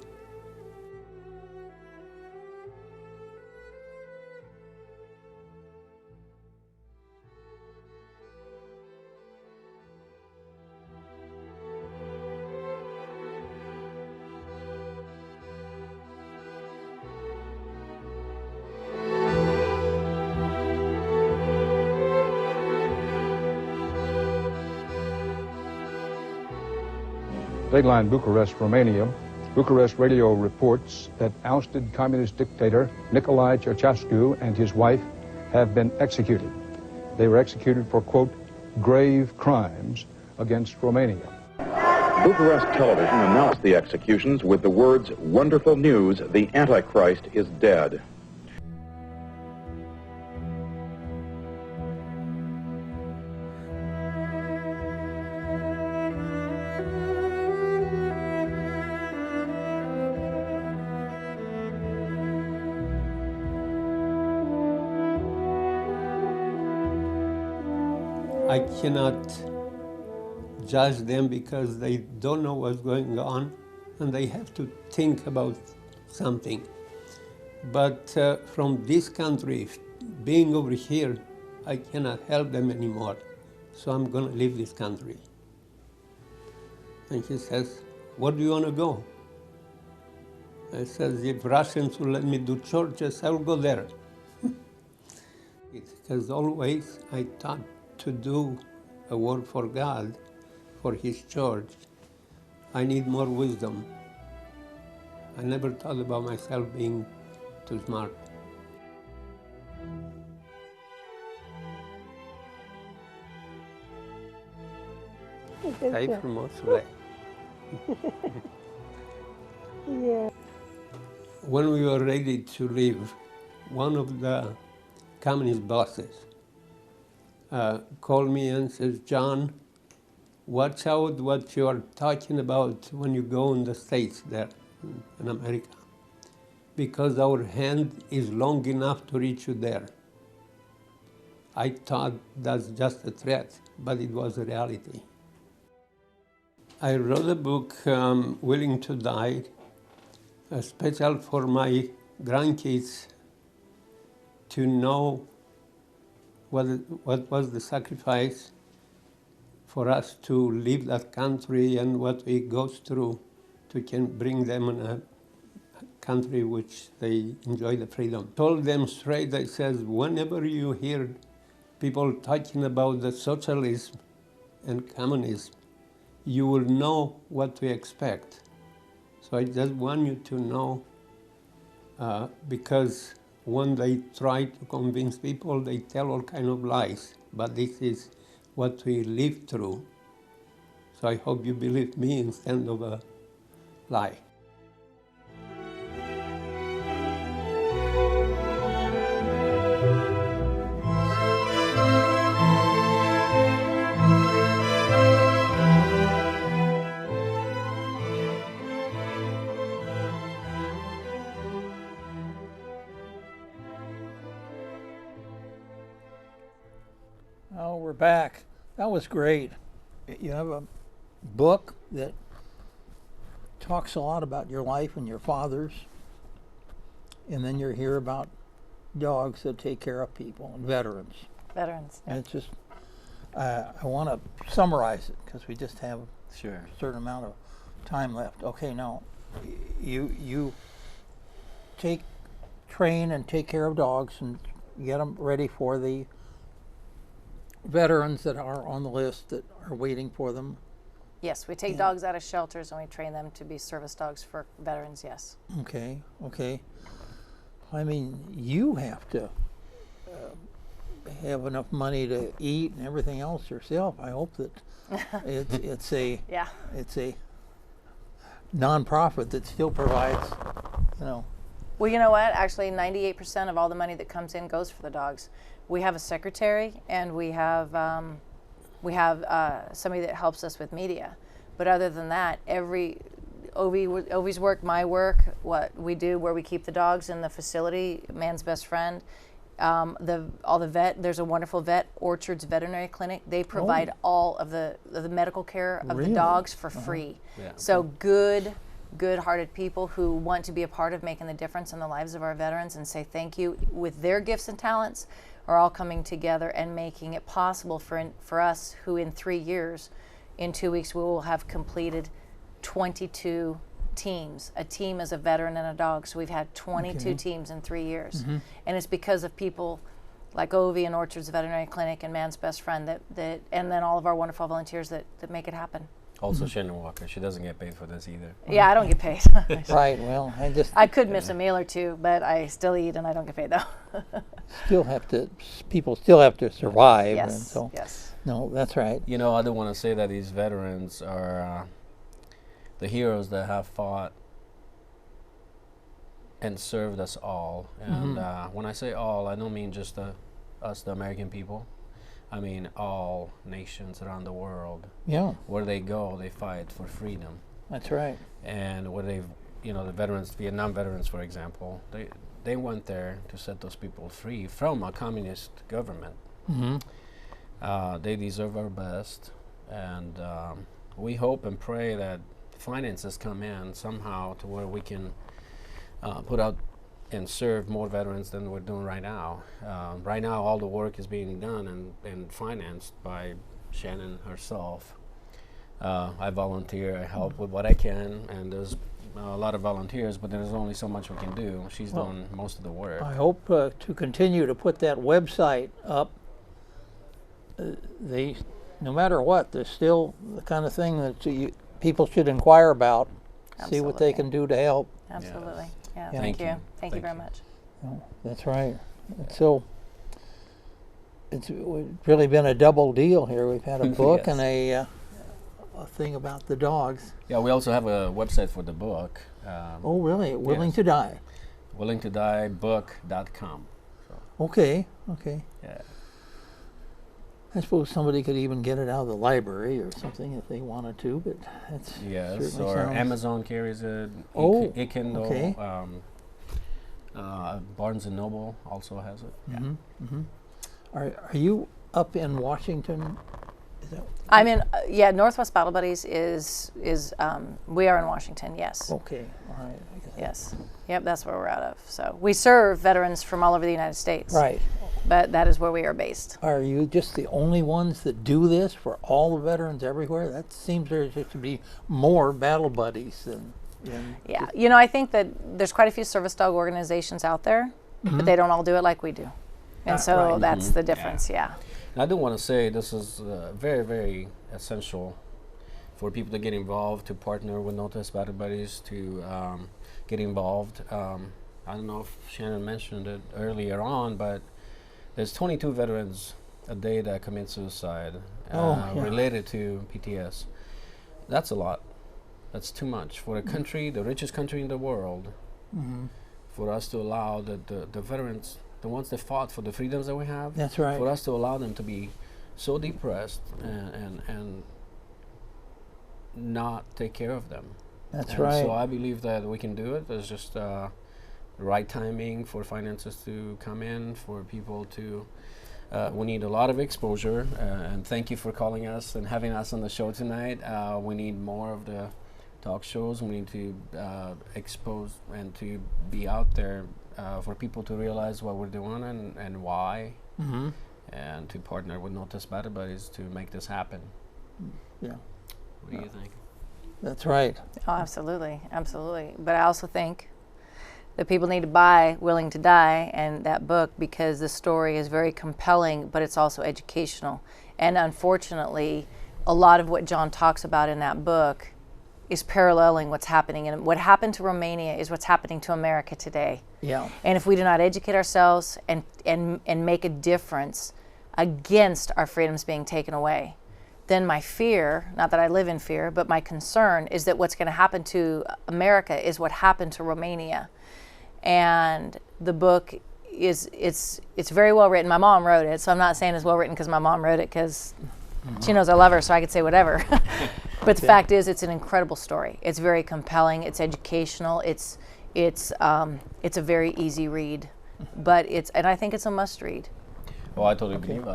Dateline Bucharest, Romania. Bucharest Radio reports that ousted communist dictator Nicolae Ceausescu and his wife have been executed. They were executed for, quote, grave crimes against Romania. Bucharest television announced the executions with the words, "Wonderful news, the Antichrist is dead." I cannot judge them because they don't know what's going on and they have to think about something. But from this country, being over here, I cannot help them anymore. So I'm going to leave this country. And he says, where do you want to go? I says, if Russians will let me do churches, I will go there. Because always I thought to do a work for God, for His church, I need more wisdom. I never thought about myself being too smart. Hej från Mosul. Yeah. When we were ready to leave, one of the communist bosses called me and says, John, watch out what you are talking about when you go in the States there in America, because our hand is long enough to reach you there. I thought that's just a threat, but it was a reality. I wrote a book, Willing to Die, special for my grandkids to know what was the sacrifice for us to leave that country and what we go through to can bring them in a country which they enjoy the freedom. Told them straight, I says, whenever you hear people talking about the socialism and communism, you will know what to expect. So I just want you to know, because when they try to convince people, they tell all kinds of lies. But this is what we live through. So I hope you believe me instead of a lie. Oh, we're back. That was great. You have a book that talks a lot about your life and your father's, and then you're here about dogs that take care of people and veterans. Veterans. And it's just, I want to summarize it because we just have a certain amount of time left. Okay, now you train and take care of dogs and get them ready for the veterans that are on the list that are waiting for them. Yes, we take dogs out of shelters and we train them to be service dogs for veterans, yes. Okay, okay. I mean, you have to have enough money to eat and everything else yourself. I hope that it's a nonprofit that still provides, you know. Well, you know what? Actually, 98% of all the money that comes in goes for the dogs. We have a secretary, and we have somebody that helps us with media. But other than that, Ovi's work, my work, what we do, where we keep the dogs in the facility, Man's Best Friend, there's a wonderful vet, Orchards Veterinary Clinic. They provide all of the medical care of the dogs for free. Yeah. So good-hearted people who want to be a part of making the difference in the lives of our veterans and say thank you with their gifts and talents are all coming together and making it possible for us who in 3 years, in 2 weeks, we will have completed 22 teams. A team is a veteran and a dog, so we've had 22 teams in 3 years. And it's because of people like Ovi and Orchards Veterinary Clinic and Man's Best Friend that and then all of our wonderful volunteers that make it happen. Also, Shannon Walker, she doesn't get paid for this either. Yeah, I don't get paid. Right, well, I could miss a meal or two, but I still eat and I don't get paid though. People still have to survive. Yes, and so, yes. No, that's right. You know, I do want to say that these veterans are the heroes that have fought and served us all. And when I say all, I don't mean just us, the American people. I mean all nations around the world. Yeah. Where they go, they fight for freedom. That's right. And where they've, you know, the veterans, Vietnam veterans, for example, they went there to set those people free from a communist government. They deserve our best, and we hope and pray that finances come in somehow to where we can put out and serve more veterans than we're doing right now. Right now, all the work is being done and financed by Shannon herself. I volunteer, I help with what I can, and there's a lot of volunteers, but there's only so much we can do. She's done most of the work. I hope to continue to put that website up. No matter what, there's still the kind of thing that people should inquire about, see what they can do to help. Absolutely. Yeah, Yeah. thank you. Thank you very much. Oh, that's right. So it's really been a double deal here. We've had a book and a thing about the dogs. Yeah, we also have a website for the book. Oh, really? Willing to Die? WillingToDieBook.com. So. Okay, okay. Yeah. I suppose somebody could even get it out of the library or something if they wanted to, but that's yes, or Amazon carries it. Kindle. Okay. Barnes and Noble also has it. Are you up in Washington? I'm in. Northwest Battle Buddies is we are in Washington. Yes. Okay. All right. Yes. Yep. That's where we're out of. So we serve veterans from all over the United States. Right. But that is where we are based. Are you just the only ones that do this for all the veterans everywhere? That seems there to be more Battle Buddies than. Yeah, you know, I think that there's quite a few service dog organizations out there, but they don't all do it like we do, and so that's the difference. Yeah. And I do want to say this is very, very essential for people to get involved, to partner with Northwest Battle Buddies, to get involved. I don't know if Shannon mentioned it earlier on, but there's 22 veterans a day that commit suicide related to PTS. That's a lot. That's too much for a country, the richest country in the world, for us to allow the veterans, the ones that fought for the freedoms that we have, that's right, for us to allow them to be so depressed and not take care of them. That's right. So I believe that we can do it. There's just the right timing for finances to come in, for people to we need a lot of exposure, and thank you for calling us and having us on the show tonight. We need more of the talk shows. We need to expose and to be out there for people to realize what we're doing and why, and to partner with Northwest Battle Buddies to make this happen. Yeah. What do you think? That's right. Oh, absolutely, absolutely. But I also think that people need to buy Willing to Die and that book because the story is very compelling, but it's also educational. And unfortunately, a lot of what John talks about in that book is paralleling what's happening. And what happened to Romania is what's happening to America today. Yeah. And if we do not educate ourselves and make a difference against our freedoms being taken away, then my fear, not that I live in fear, but my concern is that what's going to happen to America is what happened to Romania. And the book is, it's very well written. My mom wrote it, so I'm not saying it's well written because my mom wrote it, because she knows I love her, so I could say whatever. But the fact is, it's an incredible story. It's very compelling. It's educational. It's a very easy read, but and I think it's a must read. Well, I totally believe.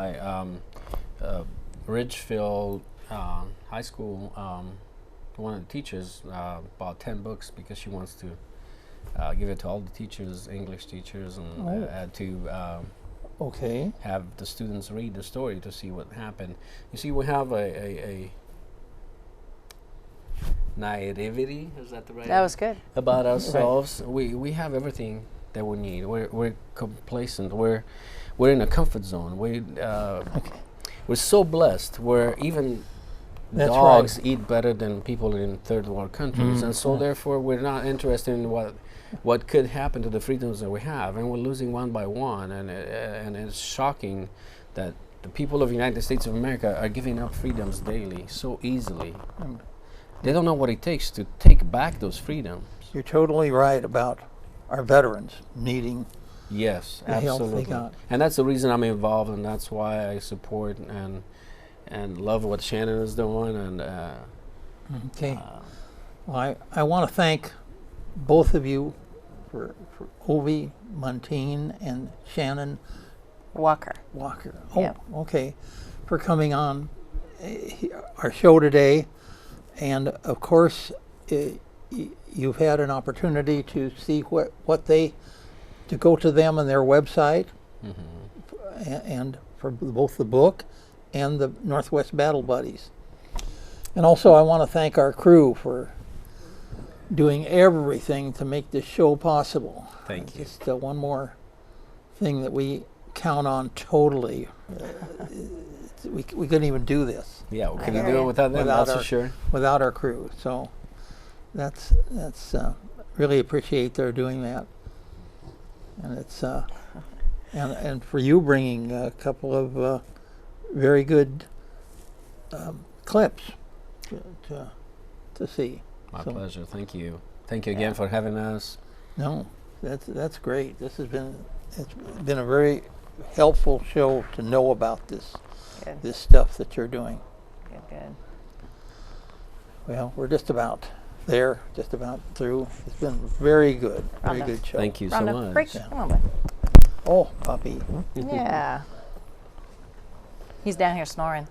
Ridgefield High School, one of the teachers bought 10 books because she wants to give it to all the teachers, English teachers, and to have the students read the story to see what happened. You see, we have a naivety, is that the right? That was good. About ourselves. Right. We have everything that we need. We're complacent. We're in a comfort zone. We're so blessed. Where even dogs eat better than people in third world countries, and so therefore we're not interested in what could happen to the freedoms that we have, and we're losing one by one. And it's shocking that the people of the United States of America are giving up freedoms daily so easily. They don't know what it takes to take back those freedoms. You're totally right about our veterans needing yes, the absolutely. help they got. And that's the reason I'm involved, and that's why I support and love what Shannon is doing. And okay, well, I want to thank both of you for Ovi Montine and Shannon Walker. Oh, yep. Okay, for coming on our show today. And of course, you've had an opportunity to see to go to them on their website, and for both the book and the Northwest Battle Buddies. And also, I want to thank our crew for doing everything to make this show possible. Thank you. Just one more thing that we count on totally. We couldn't even do this. Yeah, we couldn't do it without them, that's for sure. Without our crew. So that's really appreciate their doing that. And it's and for you bringing a couple of very good clips to see. My pleasure. Thank you. Thank you again for having us. No, that's great. It's been a very helpful show to know about this. Good. This stuff that you're doing. Good. Well, we're just about there, just about through. It's been very good, very good show. Thank you so much. Break. Come on, bud. Oh, puppy. Yeah. He's down here snoring.